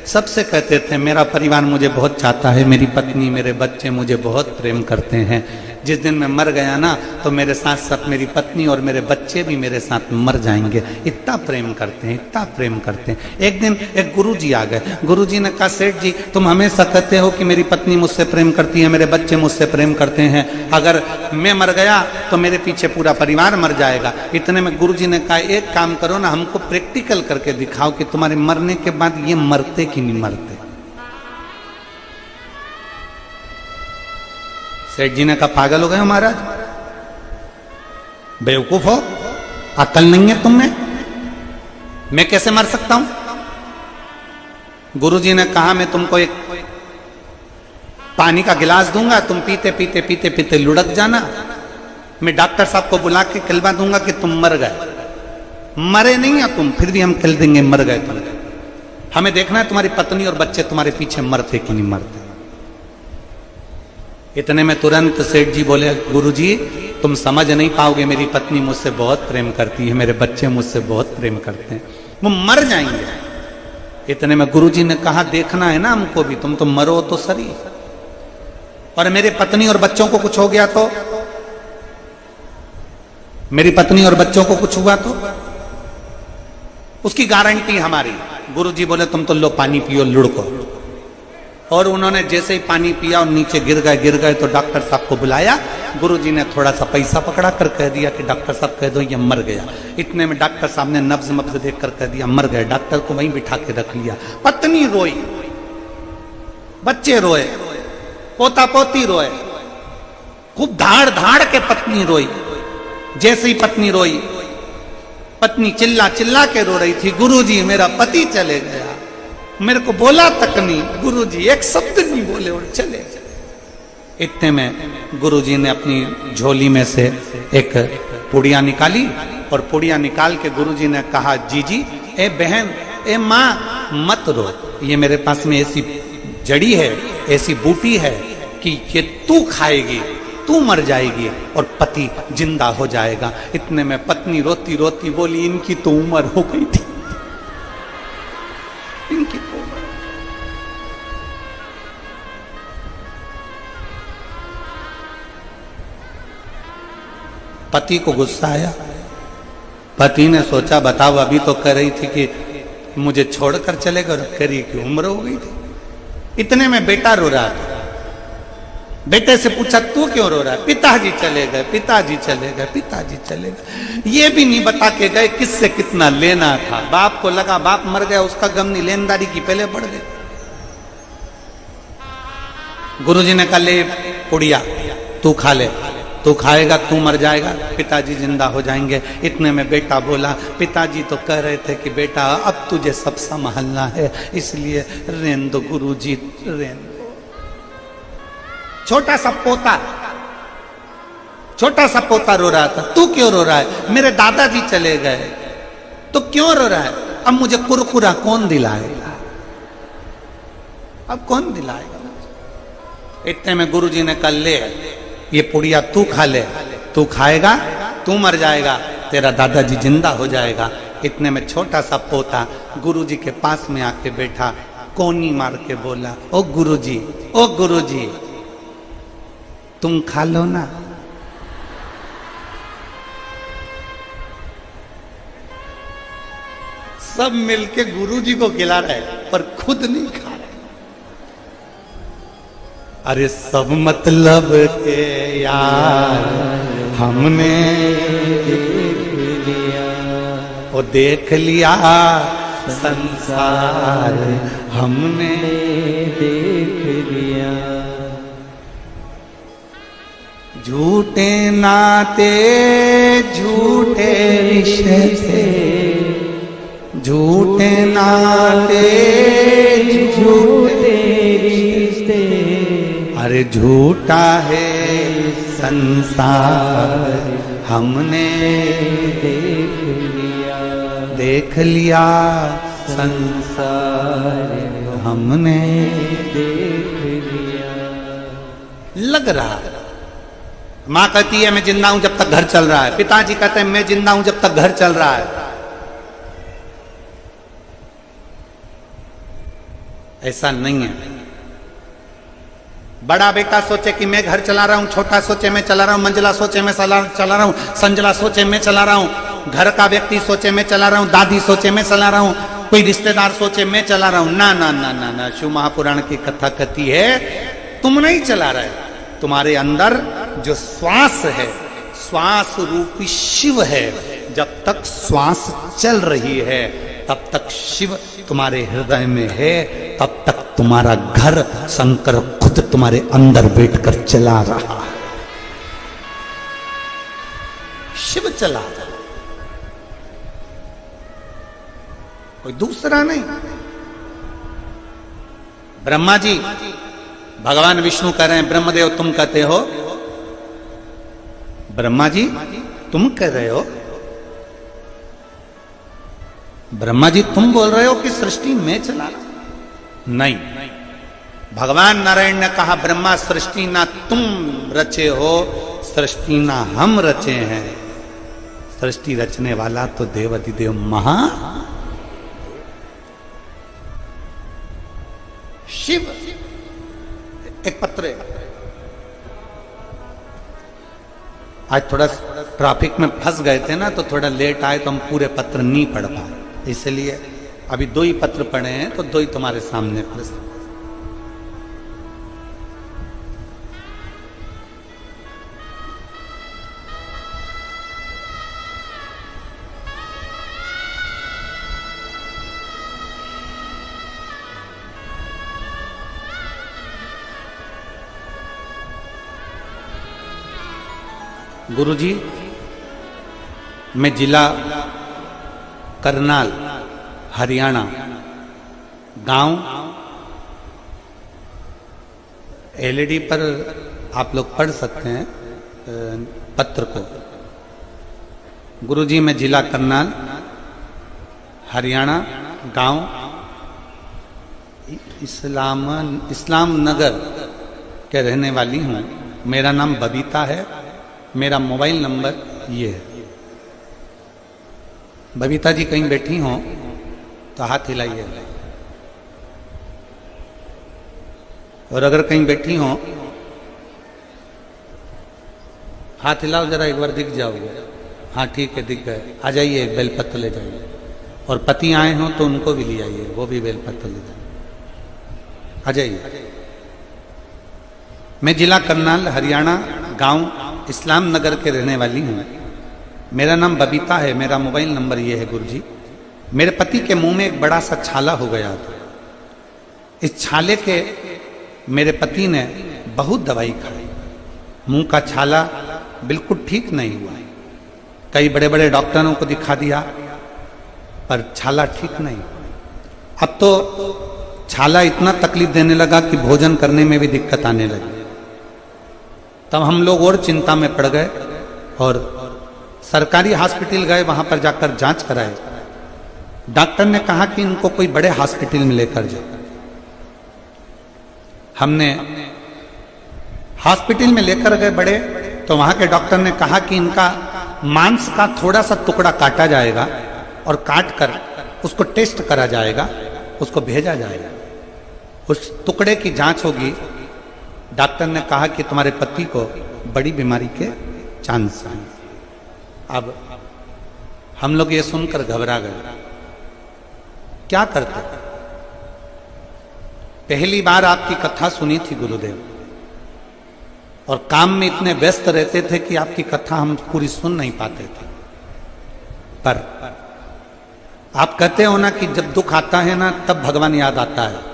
S1: सबसे कहते थे, मेरा परिवार मुझे बहुत चाहता है, मेरी पत्नी मेरे बच्चे मुझे बहुत प्रेम करते हैं। जिस दिन मैं मर गया ना, तो मेरे साथ साथ मेरी पत्नी और मेरे बच्चे भी मेरे साथ मर जाएंगे। इतना प्रेम करते हैं, इतना प्रेम करते हैं। एक दिन एक गुरुजी आ गए। गुरुजी ने कहा, सेठ जी तुम हमेशा कहते हो कि मेरी पत्नी मुझसे प्रेम करती है, मेरे बच्चे मुझसे प्रेम करते हैं, अगर मैं मर गया तो मेरे पीछे पूरा परिवार मर जाएगा। इतने में गुरुजी ने कहा, एक काम करो ना, हमको प्रैक्टिकल करके दिखाओ कि तुम्हारे मरने के बाद ये मरते कि नहीं मरते। सेठ जी ने कहा, पागल हो गए हो महाराज, बेवकूफ हो, अकल नहीं है तुम में, मैं कैसे मर सकता हूं। गुरुजी ने कहा, मैं तुमको एक पानी का गिलास दूंगा, तुम पीते पीते पीते पीते लुढ़क जाना। मैं डॉक्टर साहब को बुला के कहलवा दूंगा कि तुम मर गए। मरे नहीं हो तुम, फिर भी हम कह देंगे मर गए तुम। हमें देखना है तुम्हारी पत्नी और बच्चे तुम्हारे पीछे मरते कि नहीं मरते। इतने में तुरंत सेठ जी बोले, गुरुजी तुम समझ नहीं पाओगे, मेरी पत्नी मुझसे बहुत प्रेम करती है, मेरे बच्चे मुझसे बहुत प्रेम करते हैं, वो मर जाएंगे। इतने में गुरुजी ने कहा, देखना है ना हमको भी, तुम तो मरो तो सही, और मेरे पत्नी और बच्चों को कुछ हो गया तो, मेरी पत्नी और बच्चों को कुछ हुआ तो उसकी गारंटी हमारी। गुरुजी बोले, तुम तो लो पानी पियो, लुढ़को। और उन्होंने जैसे ही पानी पिया और नीचे गिर गए तो डॉक्टर साहब को बुलाया। गुरुजी ने थोड़ा सा पैसा पकड़ा कर कह दिया कि डॉक्टर साहब कह दो ये मर गया। इतने में डॉक्टर साहब ने नब्ज मब्ज देखकर कह दिया मर गए। डॉक्टर को वहीं बिठा के रख लिया। पत्नी रोई, बच्चे रोए, पोता पोती रोए, खूब धाड़ धाड़ के पत्नी रोई। जैसे ही पत्नी रोई, पत्नी चिल्ला चिल्ला के रो रही थी, गुरुजी मेरा पति चले गया, मेरे को बोला तक नहीं, गुरुजी एक शब्द नहीं बोले और चले गए। इतने में गुरुजी ने अपनी झोली में से एक पुड़िया निकाली और पुड़िया निकाल के गुरुजी ने कहा, जीजी, ए बहन, ए माँ, मत रो, ये मेरे पास में ऐसी जड़ी है, ऐसी बूटी है कि ये तू खाएगी, तू मर जाएगी और पति जिंदा हो जाएगा। इतने में पत्नी रोती रोती बोली, इनकी तो उम्र हो गई थी, इनकी तो उम्र। पति को गुस्सा आया। पति ने सोचा, बताओ, अभी तो कह रही थी कि मुझे छोड़कर चले गए, कह रही कि उम्र हो गई थी। इतने में बेटा रो रहा था। बेटे से पूछा, तू क्यों रो रहा है? पिताजी चले गए, पिताजी चले गए, पिताजी चले गए। ये भी नहीं बता के गए किससे कितना लेना था। बाप को लगा बाप मर गया, उसका गम नहीं, लेनदारी की पहले बढ़ गए। गुरुजी ने कहा, ले पुड़िया, तू खा ले, तू खाएगा तू मर जाएगा, पिताजी जिंदा हो जाएंगे। इतने में बेटा बोला, पिताजी तो कह रहे थे कि बेटा अब तुझे सब संभालना है, इसलिए रेन दो गुरुजी, रेन दो। छोटा सा पोता रो रहा था, तू क्यों रो रहा है? मेरे दादाजी चले गए। तो क्यों रो रहा है? अब मुझे कुरकुरा कौन दिलाएगा? अब कौन दिलाएगा? इतने में गुरुजी ने कहा, ले ये पुड़िया तू खा ले, तू खाएगा तू मर जाएगा, तेरा दादाजी जिंदा हो जाएगा। इतने में छोटा सा पोता गुरुजी के पास में आके बैठा, कोनी मार के बोला, ओ गुरुजी, ओ गुरुजी, तुम खा लो ना। सब मिलके गुरुजी को खिला रहे पर खुद नहीं खा रहे। अरे सब मतलब के यार हमने देख लिया, वो देख लिया संसार हमने देख लिया। झूठे नाते झूठे रिश्ते, झूठे नाते झूठे रिश्ते, अरे झूठा है संसार हमने देख लिया संसार हमने देख लिया। लग रहा, माँ कहती है मैं जिंदा हूं जब तक घर चल रहा है, पिताजी कहते हैं मैं जिंदा हूं जब तक घर चल रहा है। ऐसा नहीं है। बड़ा बेटा सोचे कि मैं घर चला रहा हूं, छोटा सोचे मैं चला रहा हूं, मंजिला सोचे मैं चला रहा हूं, संजला सोचे मैं चला रहा हूं, घर का व्यक्ति सोचे मैं चला रहा हूं, दादी सोचे मैं चला रहा हूं, कोई रिश्तेदार सोचे मैं चला रहा हूं। ना ना ना ना ना, शिव महापुराण की कथा कहती है तुम नहीं चला रहे, तुम्हारे अंदर जो श्वास है, श्वास रूपी शिव है, जब तक श्वास चल रही है तब तक शिव तुम्हारे हृदय में है, तब तक तुम्हारा घर शंकर खुद तुम्हारे अंदर बैठकर चला रहा है। शिव चला रहा, कोई दूसरा नहीं। ब्रह्मा जी, भगवान विष्णु कह रहे हैं, ब्रह्मदेव तुम कहते हो, ब्रह्मा जी तुम कह रहे हो, ब्रह्मा जी तुम बोल रहे हो कि सृष्टि में चला रहा? नहीं, भगवान नारायण ने कहा ब्रह्मा सृष्टि ना तुम रचे हो, सृष्टि ना हम रचे हैं, सृष्टि रचने वाला तो देवाधिदेव महा शिव। एक पत्र, आज थोड़ा ट्रैफिक में फंस गए थे ना, तो थोड़ा लेट आए तो हम पूरे पत्र नहीं पढ़ पाए, इसलिए अभी 2 ही पत्र पढ़े हैं, तो 2 ही तुम्हारे सामने प्रस्तुत। गुरुजी, मैं जिला करनाल, हरियाणा, गांव एलईडी पर आप लोग पढ़ सकते हैं पत्र को। गुरुजी, मैं जिला करनाल, हरियाणा, गांव इस्लाम नगर के रहने वाली हूँ। मेरा नाम बबीता है। मेरा मोबाइल नंबर ये है। बबीता जी कहीं बैठी हों तो हाथ हिलाइए, और अगर कहीं बैठी हों हाथ हिलाओ जरा, एक बार दिख जाओगे। हाँ ठीक है, दिख गए। आ जाइए, एक बेलपत्र ले जाइए। और पति आए हों तो उनको भी ले आइए, वो भी बेलपत्र ले जाइए। आ जाइए। मैं जिला करनाल, हरियाणा, गांव इस्लाम नगर के रहने वाली हूँ। मेरा नाम बबीता है। मेरा मोबाइल नंबर ये है गुरुजी। मेरे पति के मुंह में एक बड़ा सा छाला हो गया था। इस छाले के मेरे पति ने बहुत दवाई खाई, मुंह का छाला बिल्कुल ठीक नहीं हुआ। कई बड़े बड़े डॉक्टरों को दिखा दिया पर छाला ठीक नहीं। अब तो छाला इतना तकलीफ देने लगा कि भोजन करने में भी दिक्कत आने लगी। तब हम लोग और चिंता में पड़ गए और सरकारी हॉस्पिटल गए। वहां पर जाकर जांच कराए। डॉक्टर ने कहा कि इनको कोई बड़े हॉस्पिटल में लेकर जाओ। हमने हॉस्पिटल में लेकर गए बड़े, तो वहां के डॉक्टर ने कहा कि इनका मांस का थोड़ा सा टुकड़ा काटा जाएगा और काट कर उसको टेस्ट करा जाएगा, उसको भेजा जाएगा। उस टुकड़े की जांच होगी। डॉक्टर ने कहा कि तुम्हारे पति को बड़ी बीमारी के चांस हैं। अब हम लोग ये सुनकर घबरा गए। क्या करते? पहली बार आपकी कथा सुनी थी गुरुदेव, और काम में इतने व्यस्त रहते थे कि आपकी कथा हम पूरी सुन नहीं पाते थे। पर आप कहते हो ना कि जब दुख आता है ना तब भगवान याद आता है,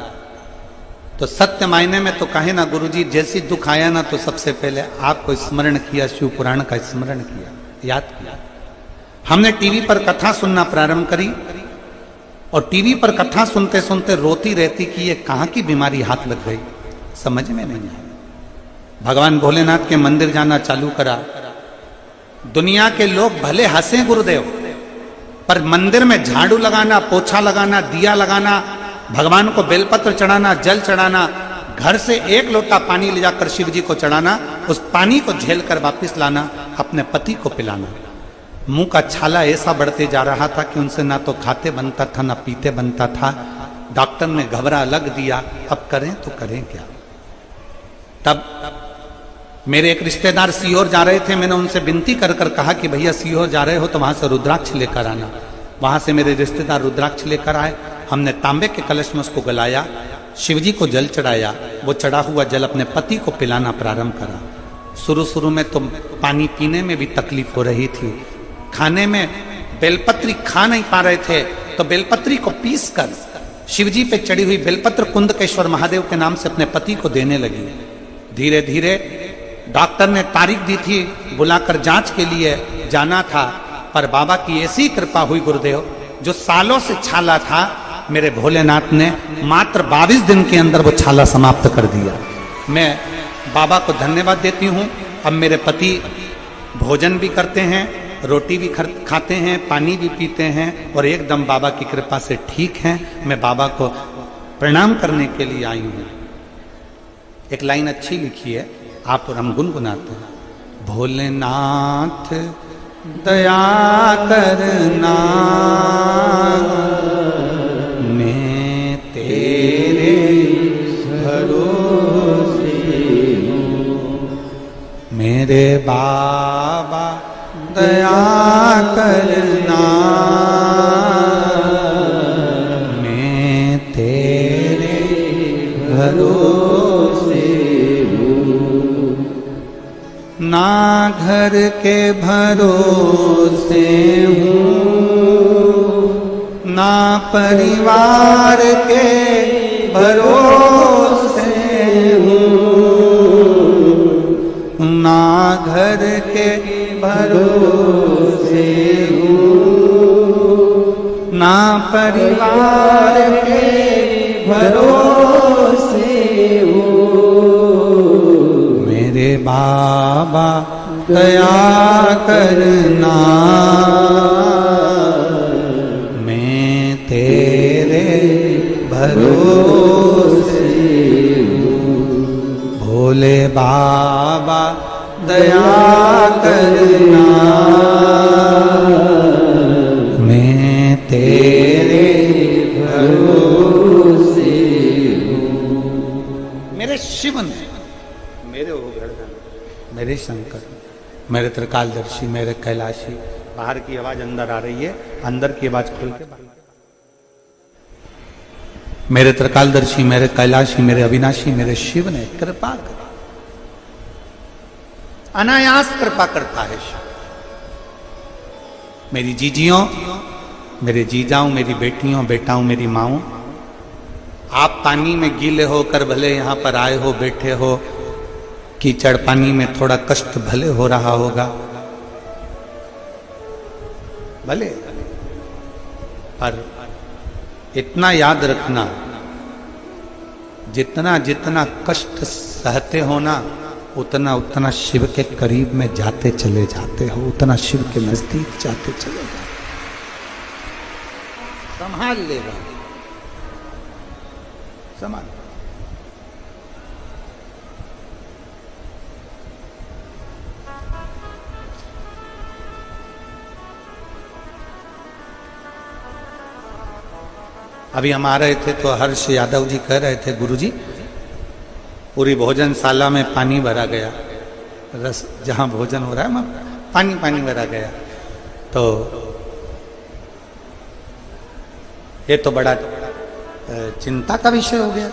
S1: तो सत्य मायने में तो कहे ना गुरुजी, जैसी दुख आया ना तो सबसे पहले आपको स्मरण किया, शिव पुराण का स्मरण किया, याद किया। हमने टीवी पर कथा सुनना प्रारंभ करी और टीवी पर कथा सुनते सुनते रोती रहती कि ये कहां की बीमारी हाथ लग गई, समझ में नहीं आया। भगवान भोलेनाथ के मंदिर जाना चालू करा। दुनिया के लोग भले हंसे गुरुदेव, पर मंदिर में झाड़ू लगाना, पोछा लगाना, दिया लगाना, भगवान को बेलपत्र चढ़ाना, जल चढ़ाना, घर से एक लोटा पानी ले जाकर शिव जी को चढ़ाना, उस पानी को झेल कर वापिस लाना, अपने पति को पिलाना। मुंह का छाला ऐसा बढ़ते जा रहा था कि उनसे ना तो खाते बनता था ना पीते बनता था। डॉक्टर ने घबरा लग दिया, अब करें तो करें क्या। तब मेरे एक रिश्तेदार सीहोर जा रहे थे। मैंने उनसे विनती कर कर कहा कि भैया सीहोर जा रहे हो तो वहां से रुद्राक्ष लेकर आना। वहां से मेरे रिश्तेदार रुद्राक्ष लेकर आए। हमने तांबे के कलश में उसको गलाया, शिवजी को जल चढ़ाया। वो चढ़ा हुआ जल अपने पति को पिलाना प्रारंभ करा। शुरू शुरू में तो पानी पीने में भी तकलीफ हो रही थी, खाने में बेलपत्री खा नहीं पा रहे थे, तो बेलपत्री को पीस कर शिवजी पे चढ़ी हुई बेलपत्र कुंदकेश्वर महादेव के नाम से अपने पति को देने लगी। धीरे धीरे डॉक्टर ने तारीख दी थी, बुलाकर जांच के लिए जाना था, पर बाबा की ऐसी कृपा हुई गुरुदेव, जो सालों से छाला था मेरे भोलेनाथ ने मात्र 22 दिन के अंदर वो छाला समाप्त कर दिया। मैं बाबा को धन्यवाद देती हूँ। अब मेरे पति भोजन भी करते हैं, रोटी भी खाते हैं, पानी भी पीते हैं और एकदम बाबा की कृपा से ठीक हैं। मैं बाबा को प्रणाम करने के लिए आई हूँ। एक लाइन अच्छी लिखी है, आप और हम गुनगुनाते हैं। भोलेनाथ दया करना, मैं तेरे भरोसे हूँ। मेरे बाबा दया करना, मैं तेरे भरोसे हूँ। ना घर के भरोसे हूँ, ना परिवार के भरोसे हूँ, ना घर के भरोसे ना परिवार के भरोसे मेरे बाबा दया करना मैं तेरे भरोसे भोले बाबा दया करना मैं तेरे भरोसे मेरे शिव ने मेरे ओघड़दान मेरे शंकर मेरे त्रिकालदर्शी मेरे कैलाशी बाहर की आवाज अंदर आ रही है अंदर की आवाज खोल के बाहर मेरे त्रिकालदर्शी मेरे कैलाशी मेरे अविनाशी मेरे शिव ने कृपा करी अनायास कृपा करता है शिव मेरी जीजियों मेरे जीजाओं मेरी बेटियों बेटाओं मेरी माओं आप पानी में गीले होकर भले यहां पर आए हो बैठे हो कीचड़ पानी में थोड़ा कष्ट भले हो रहा होगा भले पर इतना याद रखना जितना जितना कष्ट सहते हो ना उतना उतना शिव के करीब में जाते चले जाते हो उतना शिव के नजदीक जाते चले जाते संभाल लेगा संभाल अभी हम आ रहे थे तो हर्ष यादव जी कह रहे थे गुरुजी पूरी भोजनशाला में पानी भरा गया रस जहां भोजन हो रहा है वहां पानी पानी भरा गया तो ये तो बड़ा चिंता का विषय हो गया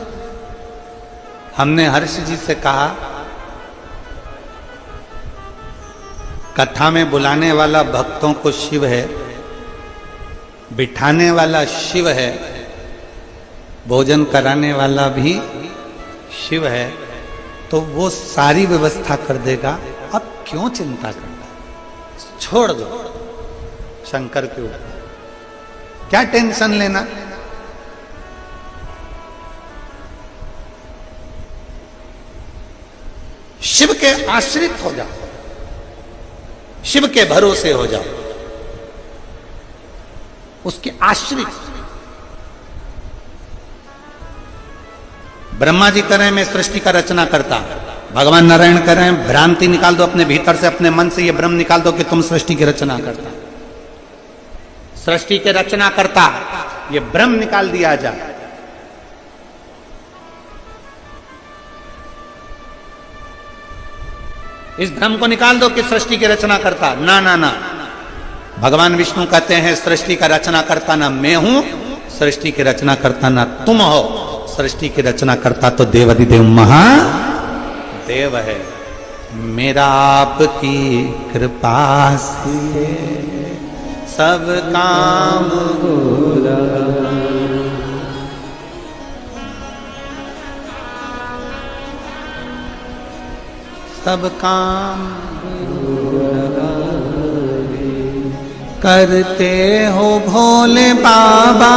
S1: हमने हर्ष जी से कहा कथा में बुलाने वाला भक्तों को शिव है बिठाने वाला शिव है भोजन कराने वाला भी शिव है तो वो सारी व्यवस्था कर देगा अब क्यों चिंता करना छोड़ दो शंकर के ऊपर क्या टेंशन लेना शिव के आश्रित हो जाओ शिव के भरोसे हो जाओ उसके आश्रित ब्रह्मा जी करें मैं सृष्टि का रचना करता भगवान नारायण करें भ्रांति निकाल दो अपने भीतर से अपने मन से ये भ्रम निकाल दो कि तुम सृष्टि की रचना करता सृष्टि के रचना करता ये भ्रम निकाल दिया जाए इस भ्रम को निकाल दो कि सृष्टि की रचना करता ना ना ना भगवान विष्णु कहते हैं सृष्टि का रचना करता ना मैं हूं सृष्टि की रचना करता ना तुम हो सृष्टि की रचना करता तो देवाधिदेव महादेव है मेरा आपकी कृपा से सब काम हो रहा सब काम करते हो भोले बाबा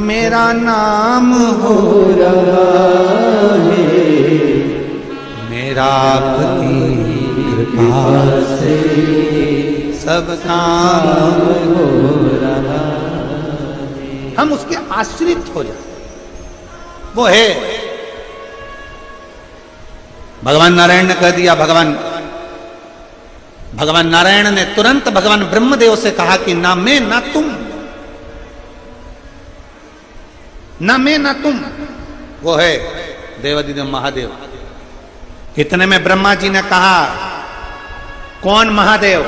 S1: मेरा नाम हो रहा है मेरा आपकी कृपा से सब काम हो रहा है हम उसके आश्रित हो जाए वो है भगवान नारायण ने कह दिया भगवान नारायण ने तुरंत भगवान ब्रह्मदेव से कहा कि ना मैं ना तुम ना मैं ना तुम वो है देवाधिदेव महादेव इतने में ब्रह्मा जी ने कहा कौन महादेव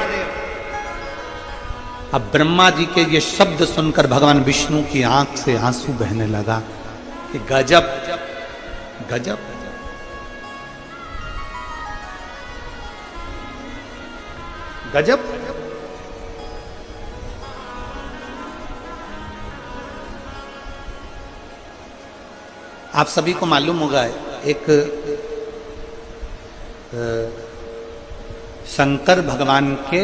S1: अब ब्रह्मा जी के ये शब्द सुनकर भगवान विष्णु की आंख से आंसू बहने लगा कि गजब गजब गजब आप सभी को मालूम होगा एक शंकर भगवान के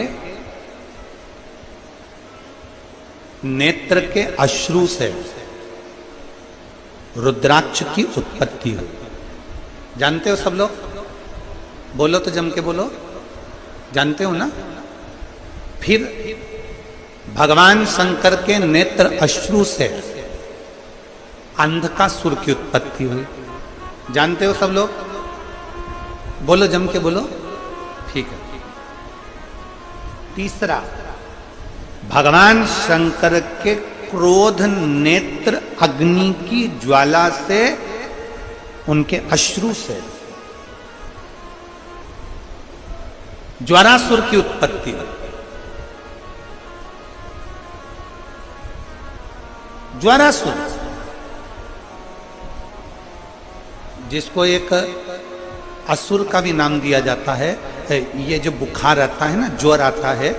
S1: नेत्र के अश्रु से रुद्राक्ष की उत्पत्ति हुई। जानते हो सब लोग? बोलो तो जम के बोलो, जानते हो ना? फिर भगवान शंकर के नेत्र अश्रु से अंधकासुर की उत्पत्ति हुई। जानते हो सब लोग? बोलो जम के बोलो। ठीक है। तीसरा, भगवान शंकर के क्रोध नेत्र अग्नि की ज्वाला से, उनके अश्रु से ज्वारासुर की उत्पत्ति हुई। ज्वारासुर, जिसको एक असुर का भी नाम दिया जाता है। ये जो बुखार आता है ना, ज्वर आता है,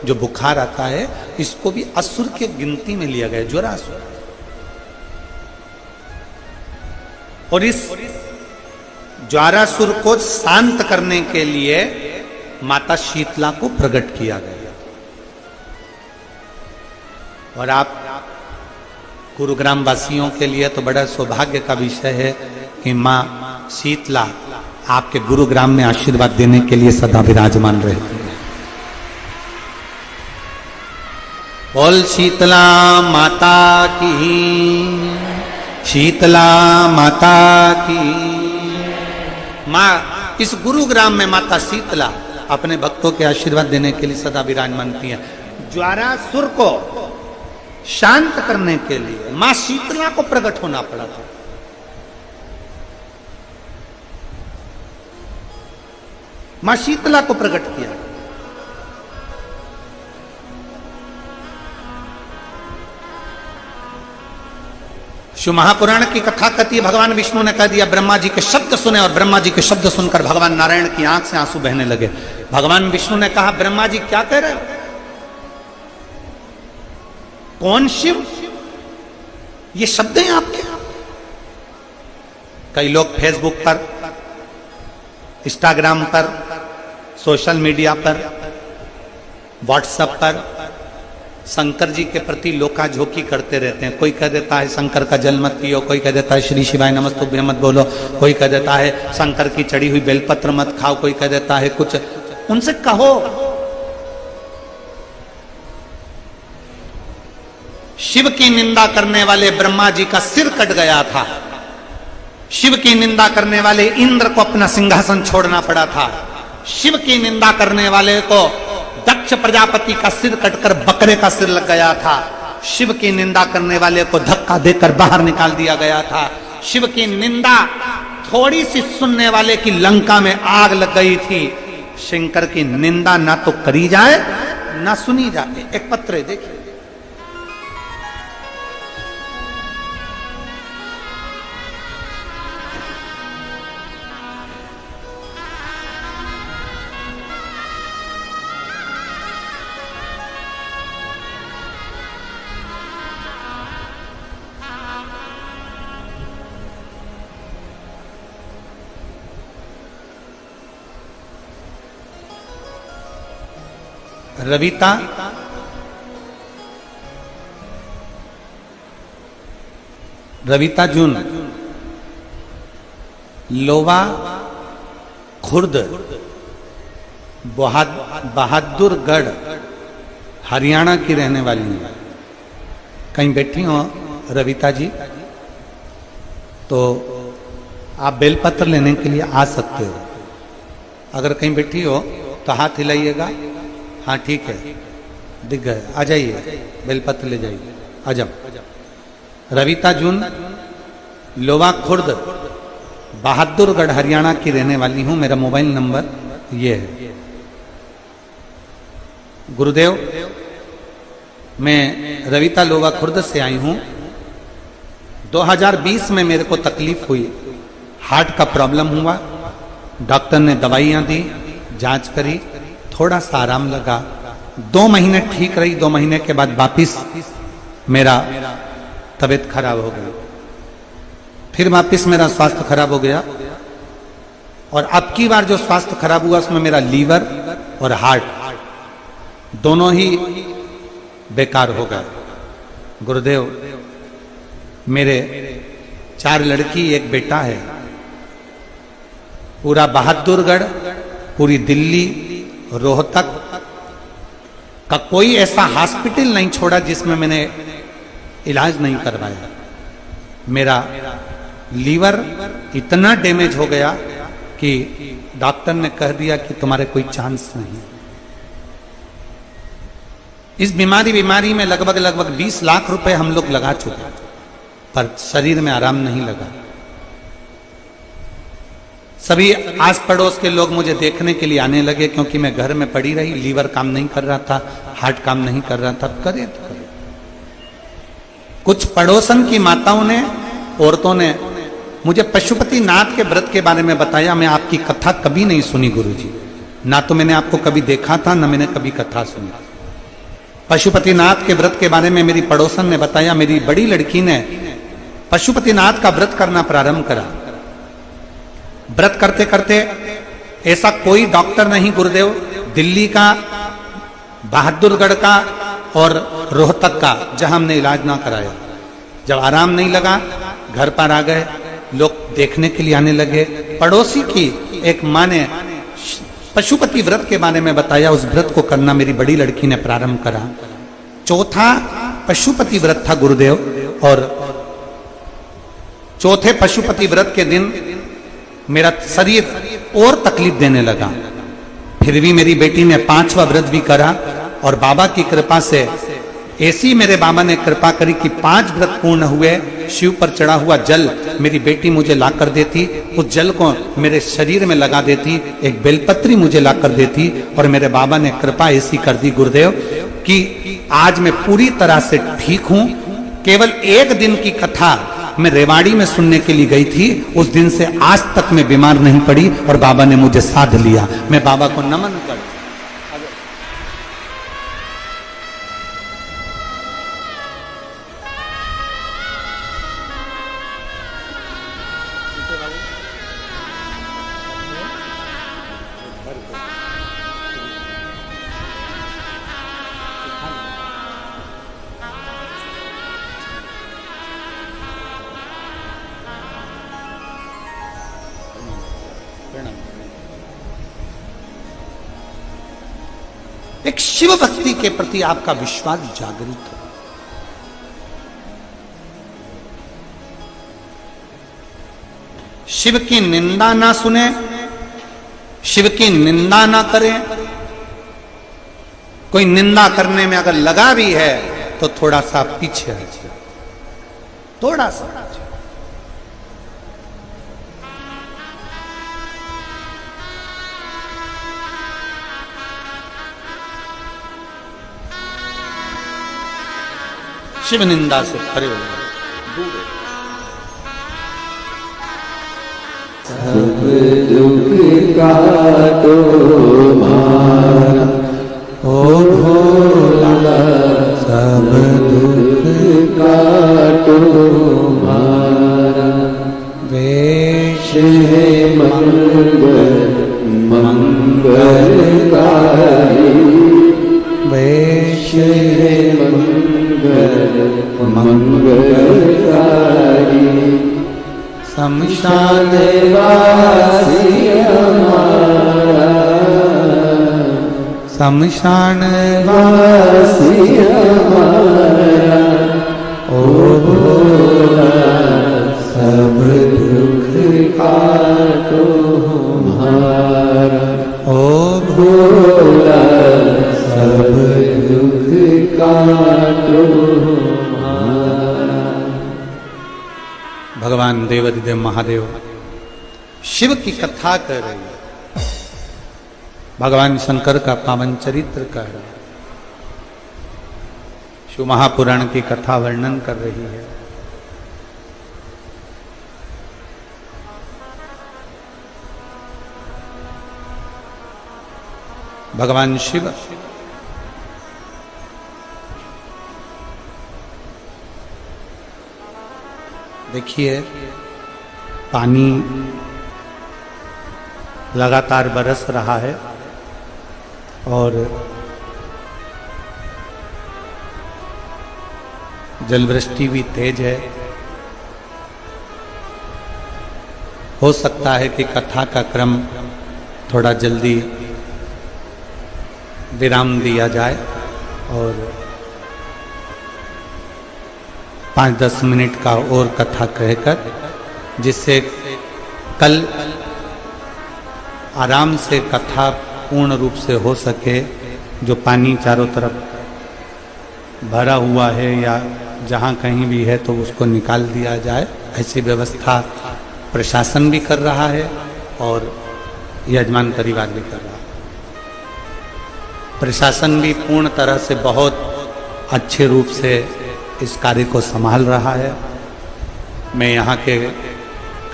S1: जो बुखार आता है, इसको भी असुर के गिनती में लिया गया, ज्वरासुर। और इस ज्वारासुर को शांत करने के लिए माता शीतला को प्रकट किया गया। और आप गुरुग्राम वासियों के लिए तो बड़ा सौभाग्य का विषय है कि मां शीतला आपके गुरुग्राम में आशीर्वाद देने के लिए सदा विराजमान रहती है। बोल शीतला माता की, शीतला माता की। मां, इस गुरुग्राम में माता शीतला अपने भक्तों के आशीर्वाद देने के लिए सदा विराजमान थी है। ज्वारासुर को शांत करने के लिए मां शीतला को प्रकट होना पड़ा था। मां शीतला को प्रकट किया। शिव महापुराण की कथा कहती है, भगवान विष्णु ने कह दिया ब्रह्मा जी के शब्द सुने, और ब्रह्मा जी के शब्द सुनकर भगवान नारायण की आंख से आंसू बहने लगे। भगवान विष्णु ने कहा, ब्रह्मा जी क्या कह रहे हो? कौन शिव? ये शब्द हैं आपके? कई लोग फेसबुक पर, इंस्टाग्राम पर, सोशल मीडिया पर, व्हाट्सएप पर शंकर जी के प्रति लोकाझोंकी करते रहते हैं। कोई कह देता है शंकर का जल मत पियो, कोई कह देता है श्री शिवाय नमस्तुभ्यं मत बोलो, कोई कह देता है शंकर की चढ़ी हुई बेलपत्र मत खाओ, कोई कह देता है कुछ। उनसे कहो, शिव की निंदा करने वाले ब्रह्मा जी का सिर कट गया था। शिव की निंदा करने वाले इंद्र को अपना सिंहासन छोड़ना पड़ा था। शिव की निंदा करने वाले को दक्ष प्रजापति का सिर कटकर बकरे का सिर लग गया था। शिव की निंदा करने वाले को धक्का देकर बाहर निकाल दिया गया था। शिव की निंदा थोड़ी सी सुनने वाले की लंका में आग लग गई थी। शंकर की निंदा ना तो करी जाए ना सुनी जाए। एक पत्र देखिए, रविता जून, लोवा खुर्द, बहादुरगढ़, हरियाणा की रहने वाली है। कहीं बैठी हो रविता जी तो आप बेलपत्र लेने के लिए आ सकते हो। अगर कहीं बैठी हो तो हाथ हिलाइएगा। हाँ ठीक है, दिख गए, आ जाइए, बेलपत्र ले जाइए, आ जाओ। रविता जून, लोवा खुर्द, बहादुरगढ़, हरियाणा की रहने वाली हूं। मेरा मोबाइल नंबर ये है। गुरुदेव, मैं रविता लोवा खुर्द से आई हूं। 2020 में मेरे को तकलीफ हुई, हार्ट का प्रॉब्लम हुआ। डॉक्टर ने दवाइयां दी, जांच करी, थोड़ा सा आराम लगा। 2 महीने ठीक रही। 2 महीने के बाद वापिस मेरा तबीयत खराब हो गई। फिर वापिस मेरा स्वास्थ्य खराब हो गया। और अब की बार जो स्वास्थ्य खराब हुआ उसमें मेरा लीवर और हार्ट दोनों ही बेकार हो गए। गुरुदेव, मेरे 4 लड़की 1 बेटा है। पूरा बहादुरगढ़, पूरी दिल्ली, रोहतक का कोई ऐसा हॉस्पिटल नहीं छोड़ा जिसमें मैंने इलाज नहीं करवाया। मेरा लीवर इतना डैमेज हो गया कि डॉक्टर ने कह दिया कि तुम्हारे कोई चांस नहीं। इस बीमारी में लगभग 20 लाख रुपए हम लोग लगा चुके, पर शरीर में आराम नहीं लगा। सभी आस पड़ोस के लोग मुझे देखने के लिए आने लगे, क्योंकि मैं घर में पड़ी रही, लीवर काम नहीं कर रहा था, हार्ट काम नहीं कर रहा था। करे तो करे। कुछ पड़ोसन की माताओं ने, औरतों ने मुझे पशुपतिनाथ के व्रत के बारे में बताया। मैं आपकी कथा कभी नहीं सुनी गुरुजी, ना तो मैंने आपको कभी देखा था, ना मैंने कभी कथा सुनी। पशुपतिनाथ के व्रत के बारे में मेरी पड़ोसन ने बताया। मेरी बड़ी लड़की ने पशुपतिनाथ का व्रत करना प्रारंभ करा। व्रत करते करते ऐसा कोई डॉक्टर नहीं गुरुदेव, दिल्ली का, बहादुरगढ़ का और रोहतक का, जहां हमने इलाज ना कराया। जब आराम नहीं लगा, घर पर आ गए, लोग देखने के लिए आने लगे। पड़ोसी की एक मां ने पशुपति व्रत के बारे में बताया। उस व्रत को करना मेरी बड़ी लड़की ने प्रारंभ करा। चौथा पशुपति व्रत था गुरुदेव, और चौथे पशुपति व्रत के दिन मेरा शरीर और तकलीफ देने लगा। फिर भी मेरी बेटी ने 5वां व्रत भी करा, और बाबा की कृपा से ऐसी मेरे बाबा ने कृपा करी कि 5 व्रत पूर्ण हुए। शिव पर चढ़ा हुआ जल मेरी बेटी मुझे ला कर देती, उस जल को मेरे शरीर में लगा देती, एक बेलपत्री मुझे ला कर देती, और मेरे बाबा ने कृपा ऐसी कर दी गुरुदेव कि आज मैं पूरी तरह से ठीक हूं। केवल 1 दिन की कथा मैं रेवाड़ी में सुनने के लिए गई थी, उस दिन से आज तक मैं बीमार नहीं पड़ी, और बाबा ने मुझे साध लिया। मैं बाबा को नमन कर। एक शिव भक्ति के प्रति आपका विश्वास जागृत हो। शिव की निंदा ना सुने, शिव की निंदा ना करें। कोई निंदा करने में अगर लगा भी है तो थोड़ा सा पीछे हटिए, थोड़ा सा। शिव निंदा से परे हो गए, दूर हो।
S2: सब दुख का तो मारा ओ भोला, सब दुख का तो मारा। वेश है मंगल मंगलकारी, वेश है मंगलकारी। शमशान वासी हमारा, शमशान वासी हमारा। ओ भोला, सब दुख काटो हमारा। ओ भोला, सब दुख काटो हमारा।
S1: भगवान देवाधिदेव महादेव शिव की कथा कर रही है, भगवान शंकर का पावन चरित्र कह रहा है, शिव महापुराण की कथा वर्णन कर रही है। भगवान शिव देखिए, पानी लगातार बरस रहा है, और जलवृष्टि भी तेज है। हो सकता है कि कथा का क्रम थोड़ा जल्दी विराम दिया जाए और 5-10 मिनट का और कथा कहकर, जिससे कल आराम से कथा पूर्ण रूप से हो सके। जो पानी चारों तरफ भरा हुआ है या जहाँ कहीं भी है तो उसको निकाल दिया जाए, ऐसी व्यवस्था प्रशासन भी कर रहा है और यजमान परिवार भी कर रहा है। प्रशासन भी पूर्ण तरह से बहुत अच्छे रूप से इस कार्य को संभाल रहा है। मैं यहाँ के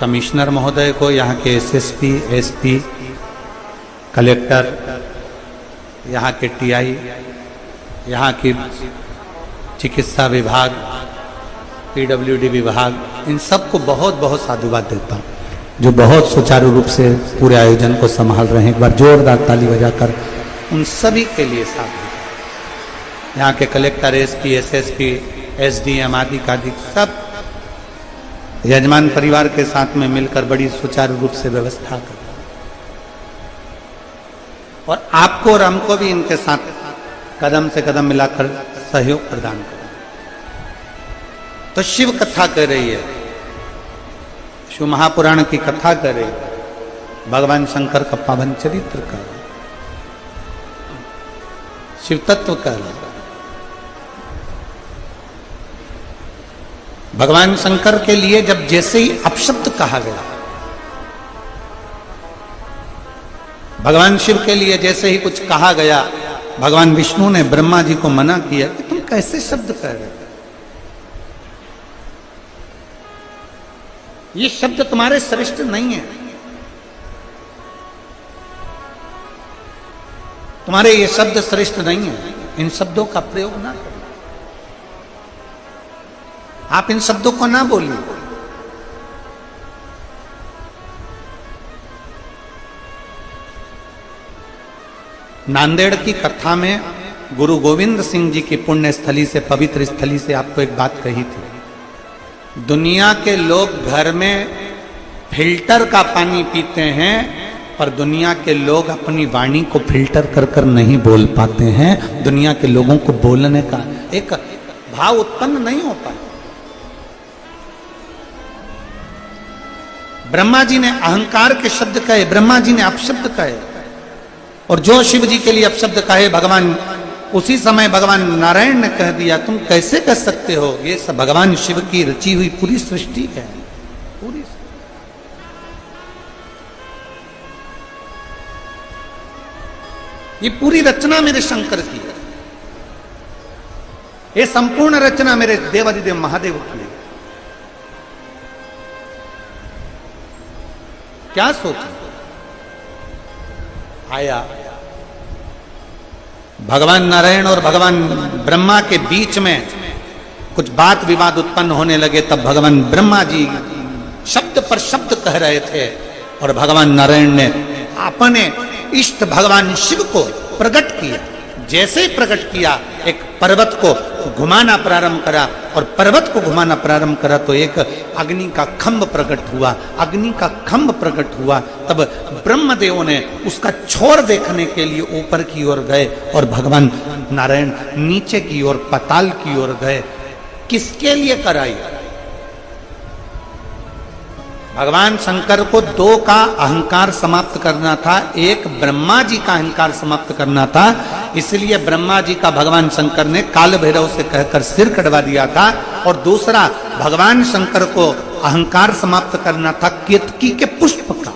S1: कमिश्नर महोदय को, यहाँ के एसएसपी, एसपी, कलेक्टर, यहाँ के टीआई, यहाँ की चिकित्सा विभाग, पीडब्ल्यूडी विभाग, इन सबको बहुत बहुत साधुवाद देता हूँ, जो बहुत सुचारू रूप से पूरे आयोजन को संभाल रहे हैं। एक बार जोरदार ताली बजाकर उन सभी के लिए साधु। यहाँ के कलेक्टर, एसपी, एसएसपी, एसडीएम आदि सब यजमान परिवार के साथ में मिलकर बड़ी सुचारू रूप से व्यवस्था कर, और आपको और हमको भी इनके साथ कदम से कदम मिलाकर सहयोग प्रदान करें। तो शिव कथा कर रही है, शिव महापुराण की कथा कर रही है, भगवान शंकर का पावन चरित्र कर रहा, शिव तत्व कर रहा। भगवान शंकर के लिए जब जैसे ही अपशब्द कहा गया, भगवान शिव के लिए जैसे ही कुछ कहा गया, भगवान विष्णु ने ब्रह्मा जी को मना किया कि तुम कैसे शब्द कह रहे हो, ये शब्द तुम्हारे श्रेष्ठ नहीं है, तुम्हारे ये शब्द श्रेष्ठ नहीं है, इन शब्दों का प्रयोग ना करो, आप इन शब्दों को ना बोलिए। नांदेड़ की कथा में गुरु गोविंद सिंह जी की पुण्य स्थली से, पवित्र स्थली से आपको एक बात कही थी। दुनिया के लोग घर में फिल्टर का पानी पीते हैं, पर दुनिया के लोग अपनी वाणी को फिल्टर कर कर नहीं बोल पाते हैं। दुनिया के लोगों को बोलने का एक भाव उत्पन्न नहीं हो पाता। ब्रह्मा जी ने अहंकार के शब्द कहे, ब्रह्मा जी ने अपशब्द कहे, और जो शिव जी के लिए अपशब्द कहे, भगवान उसी समय भगवान नारायण ने कह दिया तुम कैसे कह सकते हो, ये सब भगवान शिव की रची हुई पूरी सृष्टि है, पूरी। ये पूरी रचना मेरे शंकर की है, ये संपूर्ण रचना मेरे देवादिदेव महादेव की है। क्या सोचा, आया भगवान नारायण और भगवान ब्रह्मा के बीच में कुछ बात विवाद उत्पन्न होने लगे, तब भगवान ब्रह्मा जी शब्द पर शब्द कह रहे थे और भगवान नारायण ने अपने इष्ट भगवान शिव को प्रकट किया। जैसे ही प्रकट किया, एक पर्वत को घुमाना प्रारंभ करा, और पर्वत को घुमाना प्रारंभ करा तो एक अग्नि का खंभ प्रकट हुआ। अग्नि का खंभ प्रकट हुआ, तब ब्रह्मदेव ने उसका छोर देखने के लिए ऊपर की ओर गए और भगवान नारायण नीचे की ओर पाताल की ओर गए। किसके लिए कराई? भगवान शंकर को दो का अहंकार समाप्त करना था, एक ब्रह्मा जी का अहंकार समाप्त करना था। इसलिए ब्रह्मा जी का भगवान शंकर ने काल भैरव से कहकर सिर कटवा दिया था, और दूसरा भगवान शंकर को अहंकार समाप्त करना था केतकी के पुष्प का।